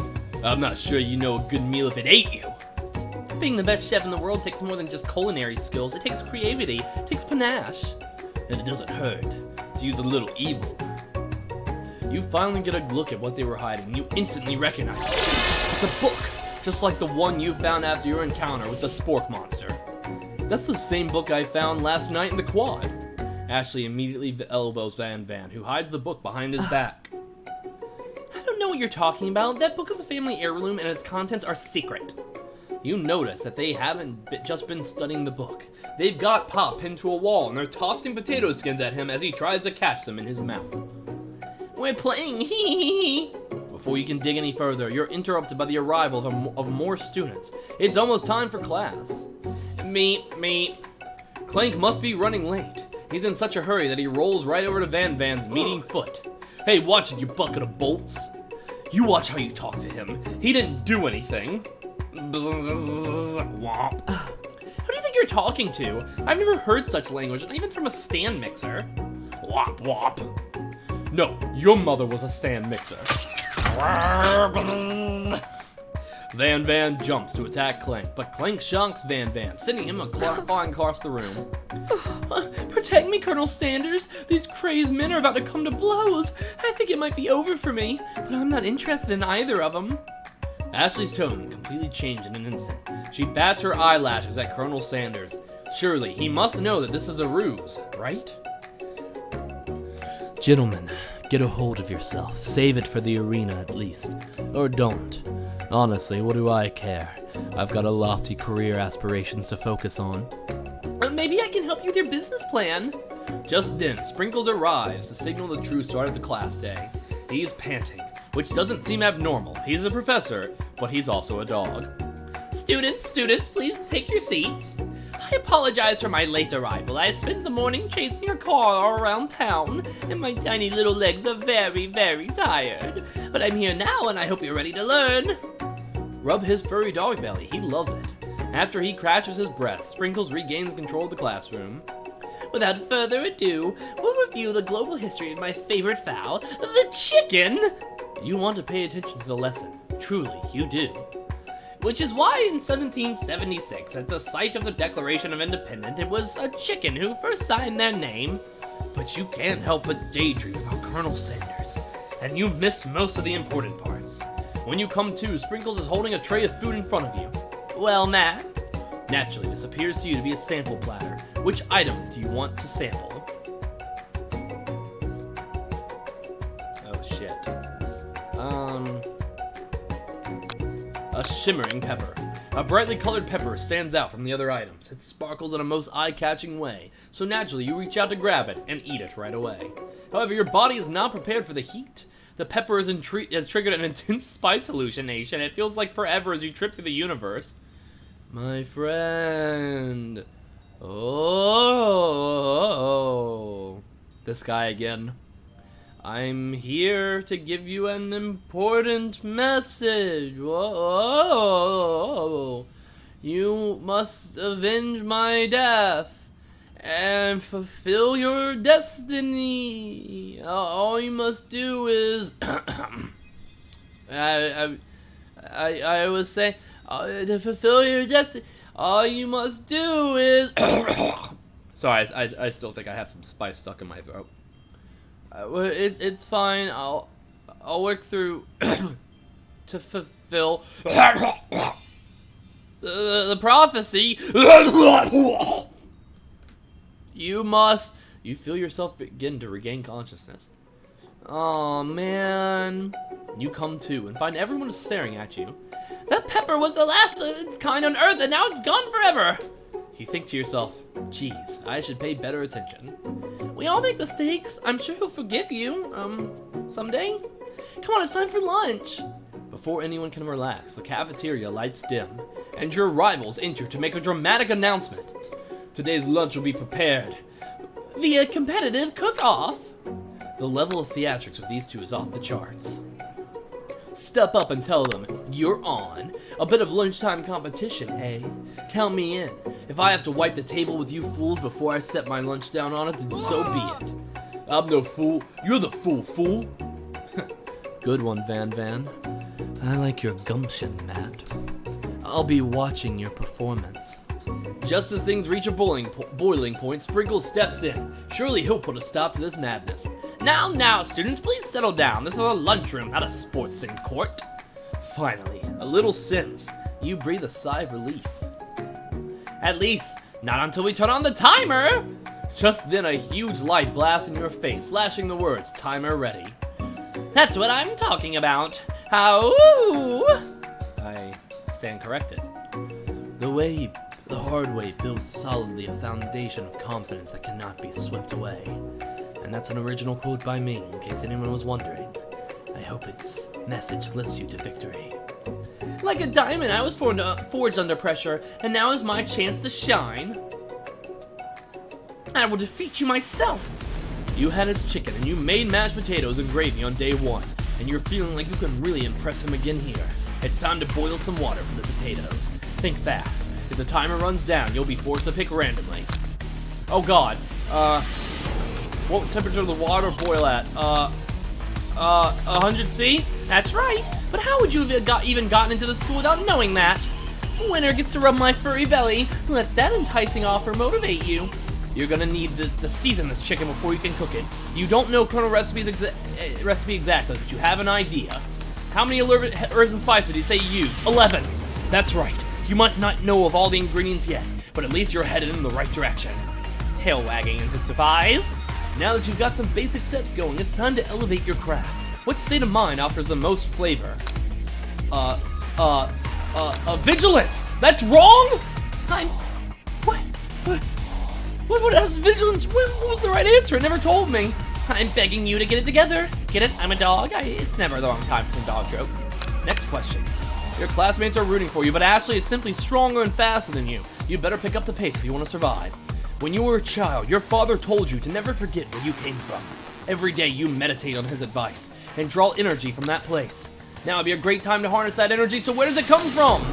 I'm not sure you know a good meal if it ate you. Being the best chef in the world takes more than just culinary skills. It takes creativity, it takes panache. And it doesn't hurt to use a little evil. You finally get a look at what they were hiding. You instantly recognize it. It's a book, just like the one you found after your encounter with the spork monster. That's the same book I found last night in the quad. Ashley immediately elbows Van Van, who hides the book behind his back. I don't know what you're talking about. That book is a family heirloom and its contents are secret. You notice that they haven't just been studying the book. They've got Pop pinned to a wall and they're tossing potato skins at him as he tries to catch them in his mouth. We're playing, hee. Before you can dig any further, you're interrupted by the arrival of more students. It's almost time for class. Me. Clank must be running late. He's in such a hurry that he rolls right over to Van Van's meeting foot. Hey, watch it, you bucket of bolts. You watch how you talk to him. He didn't do anything. Womp. Who do you think you're talking to? I've never heard such language, not even from a stand mixer. Womp womp. No, your mother was a stand mixer. Van Van jumps to attack Clank, but Clank shocks Van Van, sending him flying across the room. Protect me, Colonel Sanders. These crazed men are about to come to blows. I think it might be over for me, but I'm not interested in either of them. Ashley's tone completely changed in an instant. She bats her eyelashes at Colonel Sanders. Surely, he must know that this is a ruse, right? Gentlemen, get a hold of yourself. Save it for the arena at least. Or don't. Honestly, what do I care? I've got a lofty career aspirations to focus on. Maybe I can help you with your business plan. Just then, Sprinkles arrives to signal the true start of the class day. He's panting, which doesn't seem abnormal. He's a professor, but he's also a dog. Students, please take your seats. I apologize for my late arrival. I spent the morning chasing a car around town, and my tiny little legs are very, very tired. But I'm here now, and I hope you're ready to learn. Rub his furry dog belly. He loves it. After he catches his breath, Sprinkles regains control of the classroom. Without further ado, we'll review the global history of my favorite fowl, the chicken. You want to pay attention to the lesson. Truly, you do. Which is why in 1776, at the site of the Declaration of Independence, it was a chicken who first signed their name. But you can't help but daydream about Colonel Sanders, and you've missed most of the important parts. When you come to, Sprinkles is holding a tray of food in front of you. Well, Matt. Naturally, this appears to you to be a sample platter. Which item do you want to sample? Oh shit. A shimmering pepper. A brightly colored pepper stands out from the other items. It sparkles in a most eye-catching way, so naturally you reach out to grab it and eat it right away. However, your body is not prepared for the heat. The pepper has triggered an intense spice hallucination. It feels like forever as you trip through the universe. My friend. Oh. This guy again. I'm here to give you an important message. Whoa. You must avenge my death and fulfill your destiny. All you must do is I was saying to fulfill your destiny, all you must do is sorry, I still think I have some spice stuck in my throat. It's fine. I'll work through to fulfill the prophecy. You feel yourself begin to regain consciousness. Oh man. You come to and find everyone is staring at you. That pepper was the last of its kind on Earth, and now it's gone forever. You think to yourself, geez, I should pay better attention. We all make mistakes. I'm sure he'll forgive you, someday. Come on, it's time for lunch. Before anyone can relax, the cafeteria lights dim, and your rivals enter to make a dramatic announcement. Today's lunch will be prepared via competitive cook-off. The level of theatrics with these two is off the charts. Step up and tell them, you're on. A bit of lunchtime competition, eh? Count me in. If I have to wipe the table with you fools before I set my lunch down on it, then so be it. I'm no fool. You're the fool. Good one, Van Van. I like your gumption, Matt. I'll be watching your performance. Just as things reach a boiling point, Sprinkles steps in. Surely he'll put a stop to this madness. Now, students, please settle down. This is a lunchroom, not a sports court. Finally, a little sense. You breathe a sigh of relief. At least, not until we turn on the timer. Just then, a huge light blasts in your face, flashing the words, "Timer ready." That's what I'm talking about. How? I stand corrected. The hard way builds solidly a foundation of confidence that cannot be swept away. And that's an original quote by me, in case anyone was wondering. I hope its message lifts you to victory. Like a diamond, I was forged under pressure, and now is my chance to shine. I will defeat you myself. You had his chicken, and you made mashed potatoes and gravy on day one, and you're feeling like you can really impress him again here. It's time to boil some water for the potatoes. Think fast. If the timer runs down, you'll be forced to pick randomly. Oh god. What temperature does the water boil at? 100 C? That's right. But how would you have even gotten into the school without knowing that? Winner gets to rub my furry belly. Let that enticing offer motivate you. You're gonna need to season this chicken before you can cook it. You don't know Colonel recipe exactly, but you have an idea. How many herbs and spices did he say you used? 11. That's right. You might not know of all the ingredients yet, but at least you're headed in the right direction. Tail wagging intensifies. Now that you've got some basic steps going, it's time to elevate your craft. What state of mind offers the most flavor? Vigilance! That's wrong? What else? Vigilance? What was the right answer? It never told me. I'm begging you to get it together. Get it? I'm a dog. It's never the wrong time for some dog jokes. Next question. Your classmates are rooting for you, but Ashley is simply stronger and faster than you. You better pick up the pace if you want to survive. When you were a child, your father told you to never forget where you came from. Every day you meditate on his advice and draw energy from that place. Now would be a great time to harness that energy, so where does it come from?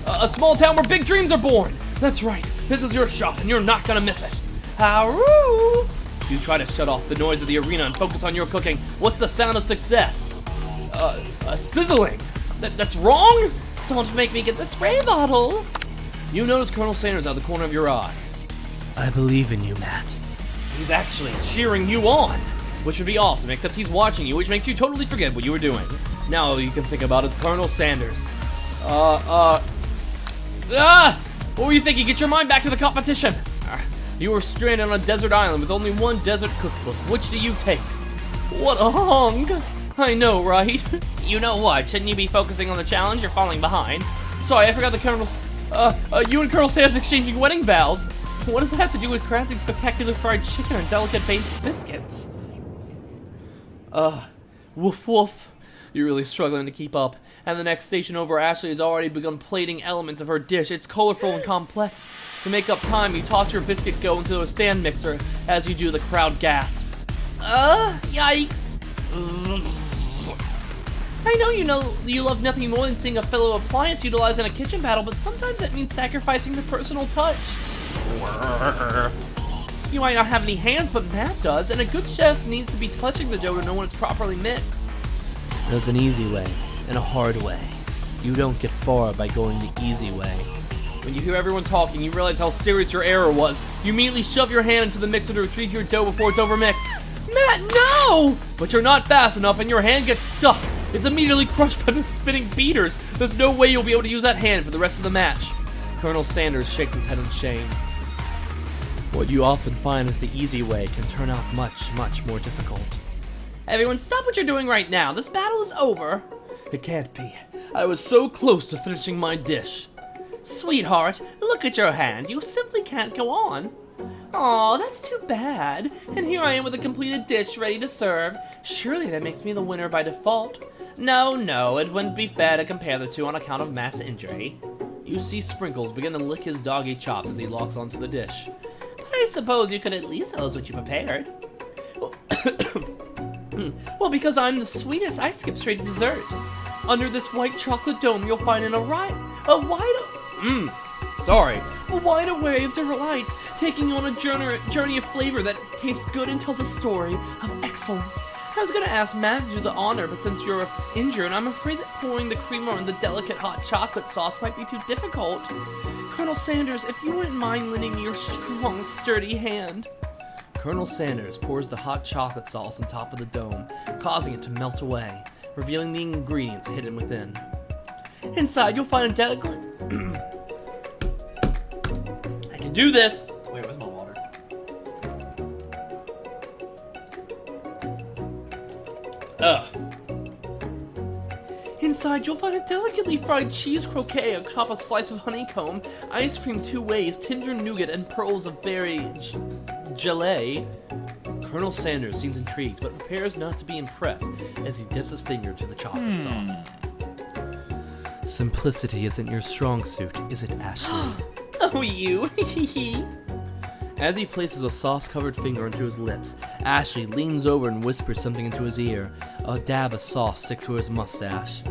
A small town where big dreams are born. That's right. This is your shot, and you're not gonna miss it. Haroo! You try to shut off the noise of the arena and focus on your cooking. What's the sound of success? Sizzling. That's wrong? Don't make me get the spray bottle. You notice Colonel Sanders out of the corner of your eye. I believe in you, Matt. He's actually cheering you on, which would be awesome, except he's watching you, which makes you totally forget what you were doing. Now all you can think about is Colonel Sanders. What were you thinking? Get your mind back to the competition. You were stranded on a desert island with only one desert cookbook. Which do you take? What a hong! I know, right? You know what? Shouldn't you be focusing on the challenge? You're falling behind. Sorry, I forgot the Colonel's... you and Colonel Sanders exchanging wedding vows. What does that have to do with crafting spectacular fried chicken and delicate baked biscuits? Woof woof. You're really struggling to keep up. And the next station over, Ashley has already begun plating elements of her dish. It's colorful and complex. To make up time, you toss your biscuit dough into a stand mixer. As you do, the crowd gasp. Yikes. I know you love nothing more than seeing a fellow appliance utilized in a kitchen battle, but sometimes that means sacrificing the personal touch. You might not have any hands, but Matt does, and a good chef needs to be touching the dough to know when it's properly mixed. There's an easy way and a hard way. You don't get far by going the easy way. When you hear everyone talking, you realize how serious your error was. You immediately shove your hand into the mixer to retrieve your dough before it's overmixed. Matt, no! But you're not fast enough and your hand gets stuck. It's immediately crushed by the spinning beaters. There's no way you'll be able to use that hand for the rest of the match. Colonel Sanders shakes his head in shame. What you often find is the easy way can turn out much, much more difficult. Everyone, stop what you're doing right now. This battle is over. It can't be. I was so close to finishing my dish. Sweetheart, look at your hand. You simply can't go on. Aw, that's too bad. And here I am with a completed dish ready to serve. Surely that makes me the winner by default. No, it wouldn't be fair to compare the two on account of Matt's injury. You see Sprinkles begin to lick his doggy chops as he locks onto the dish. But I suppose you could at least tell us what you prepared. Well, because I'm the sweetest, I skip straight to dessert. Under this white chocolate dome, you'll find a wide array of different lights, taking you on a journey of flavor that tastes good and tells a story of excellence. I was gonna ask Matt to do the honor, but since you're injured, I'm afraid that pouring the creamer on the delicate hot chocolate sauce might be too difficult. Colonel Sanders, if you wouldn't mind lending me your strong, sturdy hand. Colonel Sanders pours the hot chocolate sauce on top of the dome, causing it to melt away, revealing the ingredients hidden within. Inside, you'll find a delicate... I can do this! Wait, where's my water? Inside, you'll find a delicately fried cheese croquet atop a slice of honeycomb, ice cream 2 ways, tender nougat, and pearls of berry gelée. Colonel Sanders seems intrigued, but prepares not to be impressed as he dips his finger into the chocolate sauce. Simplicity isn't your strong suit, is it, Ashley? Oh, you! As he places a sauce-covered finger into his lips, Ashley leans over and whispers something into his ear. A dab of sauce sticks to his mustache.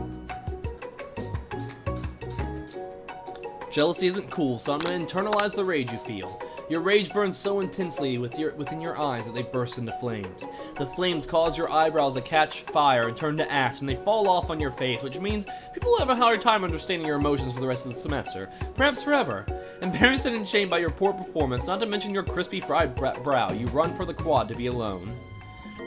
Jealousy isn't cool, so I'm gonna internalize the rage you feel. Your rage burns so intensely within your eyes that they burst into flames. The flames cause your eyebrows to catch fire and turn to ash, and they fall off on your face, which means people will have a hard time understanding your emotions for the rest of the semester, perhaps forever. Embarrassed and shamed by your poor performance, not to mention your crispy fried brow, you run for the quad to be alone.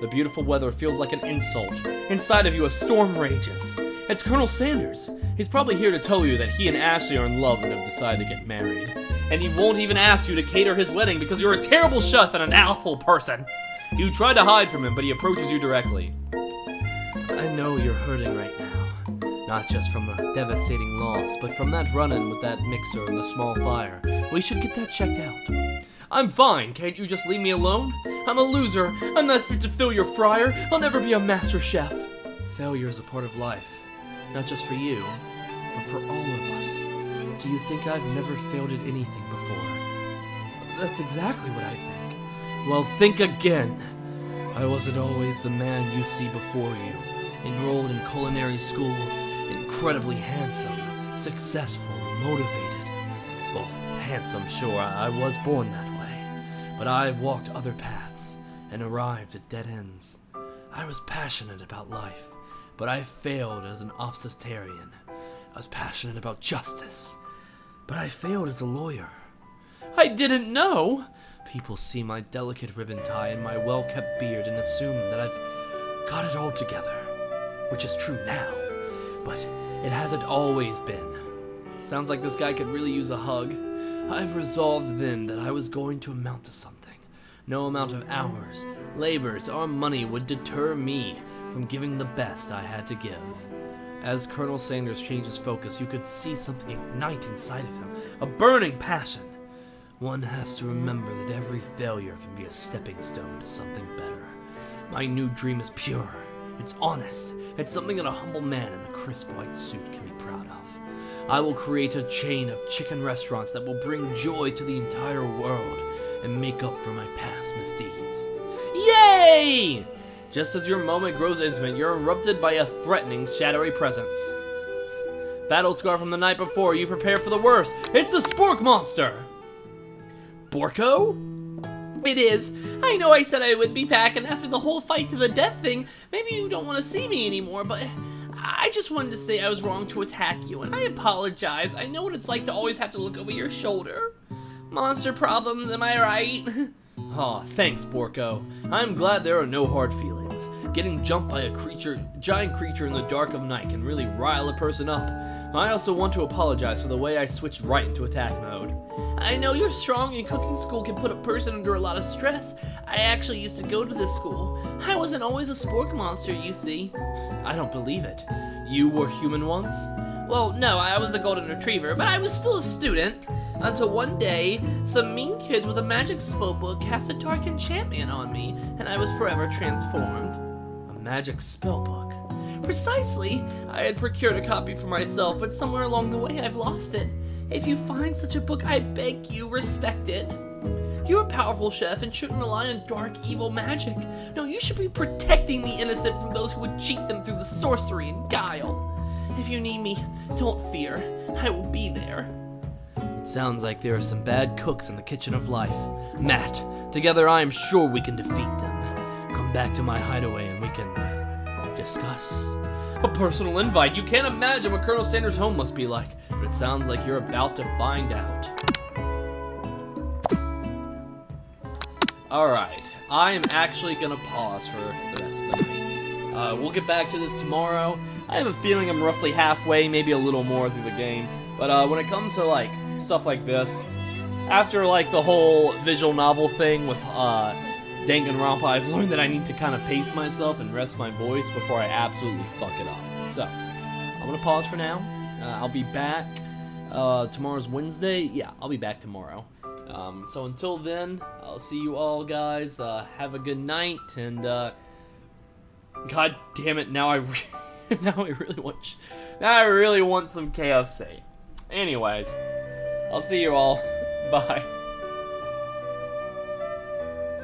The beautiful weather feels like an insult. Inside of you, a storm rages. It's Colonel Sanders. He's probably here to tell you that he and Ashley are in love and have decided to get married. And he won't even ask you to cater his wedding because you're a terrible chef and an awful person. You try to hide from him, but he approaches you directly. I know you're hurting right now. Not just from a devastating loss, but from that run-in with that mixer and the small fire. We should get that checked out. I'm fine. Can't you just leave me alone? I'm a loser. I'm not fit to fill your fryer. I'll never be a master chef. Failure is a part of life. Not just for you, but for all of us. Do you think I've never failed at anything before? That's exactly what I think. Well, think again. I wasn't always the man you see before you. Enrolled in culinary school, incredibly handsome, successful, motivated. Well, handsome, sure, I was born that way. But I've walked other paths and arrived at dead ends. I was passionate about life, but I failed as an obstetrician. I was passionate about justice, but I failed as a lawyer. I didn't know! People see my delicate ribbon tie and my well-kept beard and assume that I've got it all together. Which is true now, but it hasn't always been. Sounds like this guy could really use a hug. I've resolved then that I was going to amount to something. No amount of hours, labors, or money would deter me from giving the best I had to give. As Colonel Sanders changed his focus, you could see something ignite inside of him, a burning passion. One has to remember that every failure can be a stepping stone to something better. My new dream is pure. It's honest. It's something that a humble man in a crisp white suit can be proud of. I will create a chain of chicken restaurants that will bring joy to the entire world and make up for my past misdeeds. Yay! Just as your moment grows intimate, you're erupted by a threatening, shadowy presence. Battle scar from the night before, you prepare for the worst. It's the Spork Monster! Borko? It is. I know I said I would be back, and after the whole fight to the death thing, maybe you don't want to see me anymore, but I just wanted to say I was wrong to attack you, and I apologize. I know what it's like to always have to look over your shoulder. Monster problems, am I right? Aw, thanks, Borko. I'm glad there are no hard feelings. Getting jumped by a giant creature in the dark of night can really rile a person up. I also want to apologize for the way I switched right into attack mode. I know you're strong and cooking school can put a person under a lot of stress. I actually used to go to this school. I wasn't always a spork monster, you see. I don't believe it. You were human once? Well, no, I was a golden retriever, but I was still a student. Until one day, some mean kids with a magic spellbook cast a dark enchantment on me, and I was forever transformed. A magic spellbook? Precisely. I had procured a copy for myself, but somewhere along the way I've lost it. If you find such a book, I beg you, respect it. You're a powerful chef and shouldn't rely on dark, evil magic. No, you should be protecting the innocent from those who would cheat them through the sorcery and guile. If you need me, don't fear. I will be there. It sounds like there are some bad cooks in the kitchen of life. Matt, together I am sure we can defeat them. Come back to my hideaway and we can discuss. A personal invite. You can't imagine what Colonel Sanders' home must be like, but it sounds like you're about to find out. Alright, I am actually gonna pause for the rest of the night. We'll get back to this tomorrow. I have a feeling I'm roughly halfway, maybe a little more through the game. But when it comes to like stuff like this, after like the whole visual novel thing with Danganronpa, I've learned that I need to kind of pace myself and rest my voice before I absolutely fuck it up. So, I'm gonna pause for now. I'll be back. Tomorrow's Wednesday. Yeah, I'll be back tomorrow. So until then, I'll see you all, guys. Have a good night, and God damn it, now I really want some KFC. Anyways, I'll see you all. Bye.